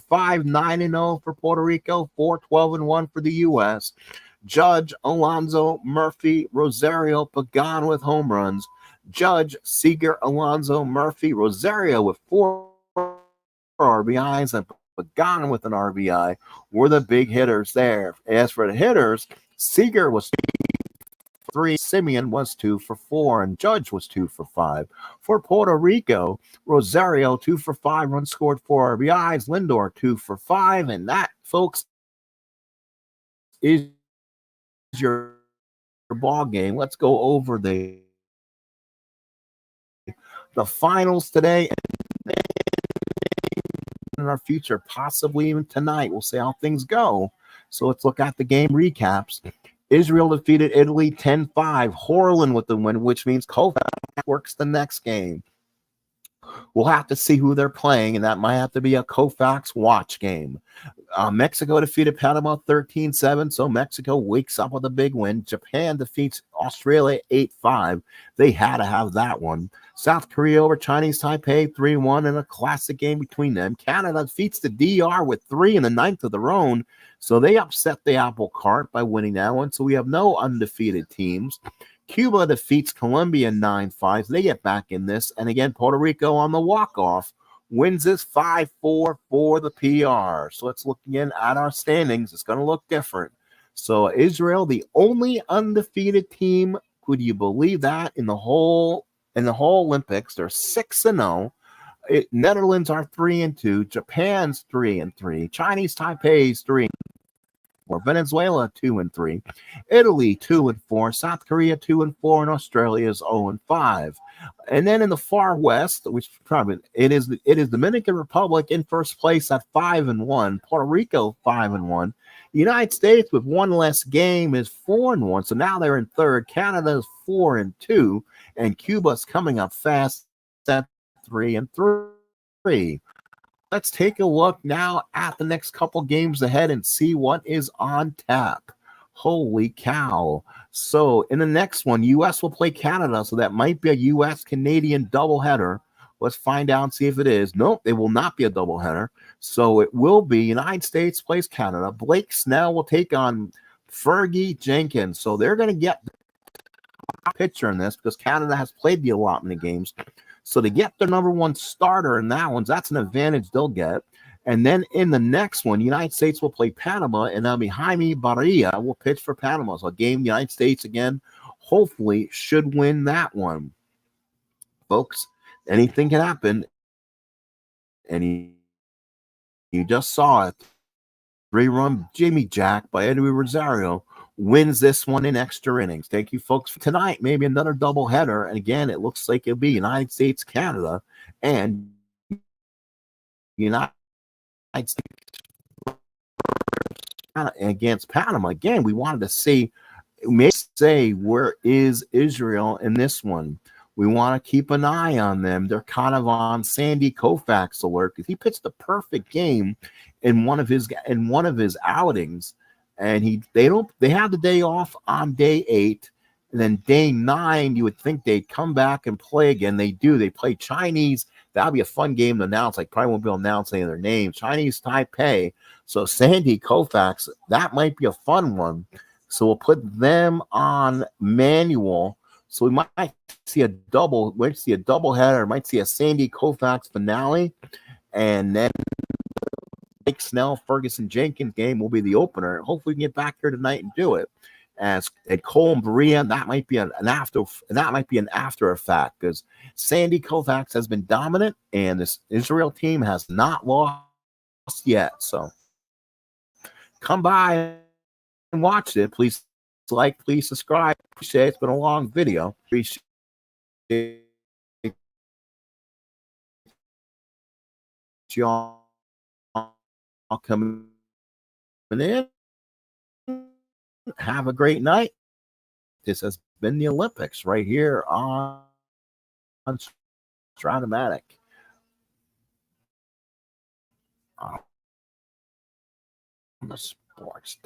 5-9-0 for Puerto Rico, 4-12-1 for the U.S. Judge, Alonso, Murphy, Rosario, Pagan with home runs. Judge, Seager, Alonso, Murphy, Rosario with 4 RBIs, and Pagan with an RBI were the big hitters there. As for the hitters, Seager was 3, Simeon was 2 for 4, and Judge was 2 for 5. For Puerto Rico, Rosario 2 for 5, runs scored, 4 RBIs. Lindor 2 for 5, and that, folks, is your ball game. Let's go over the finals today and in our future, possibly even tonight. We'll see how things go. So let's look at the game recaps. Israel defeated Italy 10-5. Horland with the win, which means Kovac works the next game. we'll have to see who they're playing, and that might have to be a Koufax watch game. Mexico defeated Panama 13-7, so Mexico wakes up with a big win. Japan defeats Australia 8-5. They had to have that one. South Korea over Chinese Taipei 3-1 in a classic game between them. Canada defeats the DR with 3 in the ninth of their own, so they upset the apple cart by winning that one. So we have no undefeated teams. Cuba defeats Colombia 9-5. They get back in this. And again, Puerto Rico on the walk-off wins this 5-4 for the PR. So let's look again at our standings. It's going to look different. So Israel, the only undefeated team, could you believe that, in the whole Olympics? They're 6-0. Netherlands are 3-2. Japan's 3-3. Chinese Taipei's 3-4. Venezuela 2-3. Italy 2-4. South Korea 2-4. And Australia is 0-5. And then in the far west, which probably it is Dominican Republic in first place at 5-1. Puerto Rico 5-1. The United States with one less game is 4-1. So now they're in third. Canada is 4-2, and Cuba's coming up fast at 3-3. Let's take a look now at the next couple games ahead and see what is on tap. Holy cow. So in the next one, U.S. will play Canada, so that might be a U.S.-Canadian doubleheader. Let's find out and see if it is. Nope, it will not be a doubleheader. So it will be United States plays Canada. Blake Snell will take on Fergie Jenkins. So they're going to get a pitcher in this because Canada has played the allotment of games. So to get their number one starter in that one, that's an advantage they'll get. And then in the next one, the United States will play Panama, and that'll be Jaime Barria will pitch for Panama. So a game the United States, again, hopefully should win that one. Folks, anything can happen. And you just saw it. 3-run Jimmy Jack by Edwin Rosario wins this one in extra innings. Thank you, folks, for tonight. Maybe another doubleheader. And again, it looks like it'll be United States, Canada, and United States against Panama. Again, we wanted to see, may say, where is Israel in this one? We want to keep an eye on them. They're kind of on Sandy Koufax alert because he pitched the perfect game in one of his outings, and they have the day off on day 8, and then day 9 you would think they'd come back and play again. They do. They play Chinese. That'll be a fun game to announce. I probably won't be able to announce any of their names. Chinese Taipei. So Sandy Koufax, that might be a fun one. So we'll put them on manual. So we might see a doubleheader, might see a Sandy Koufax finale, and then Blake Snell, Ferguson Jenkins game will be the opener. Hopefully we can get back here tonight and do it. As at Cole and Berea, that might be an after effect because Sandy Koufax has been dominant, and this Israel team has not lost yet. So come by and watch it. Please like, please subscribe. Appreciate it. It's been a long video. Appreciate y'all coming in. Have a great night. This has been the Olympics right here on Stratomatic. On the sports.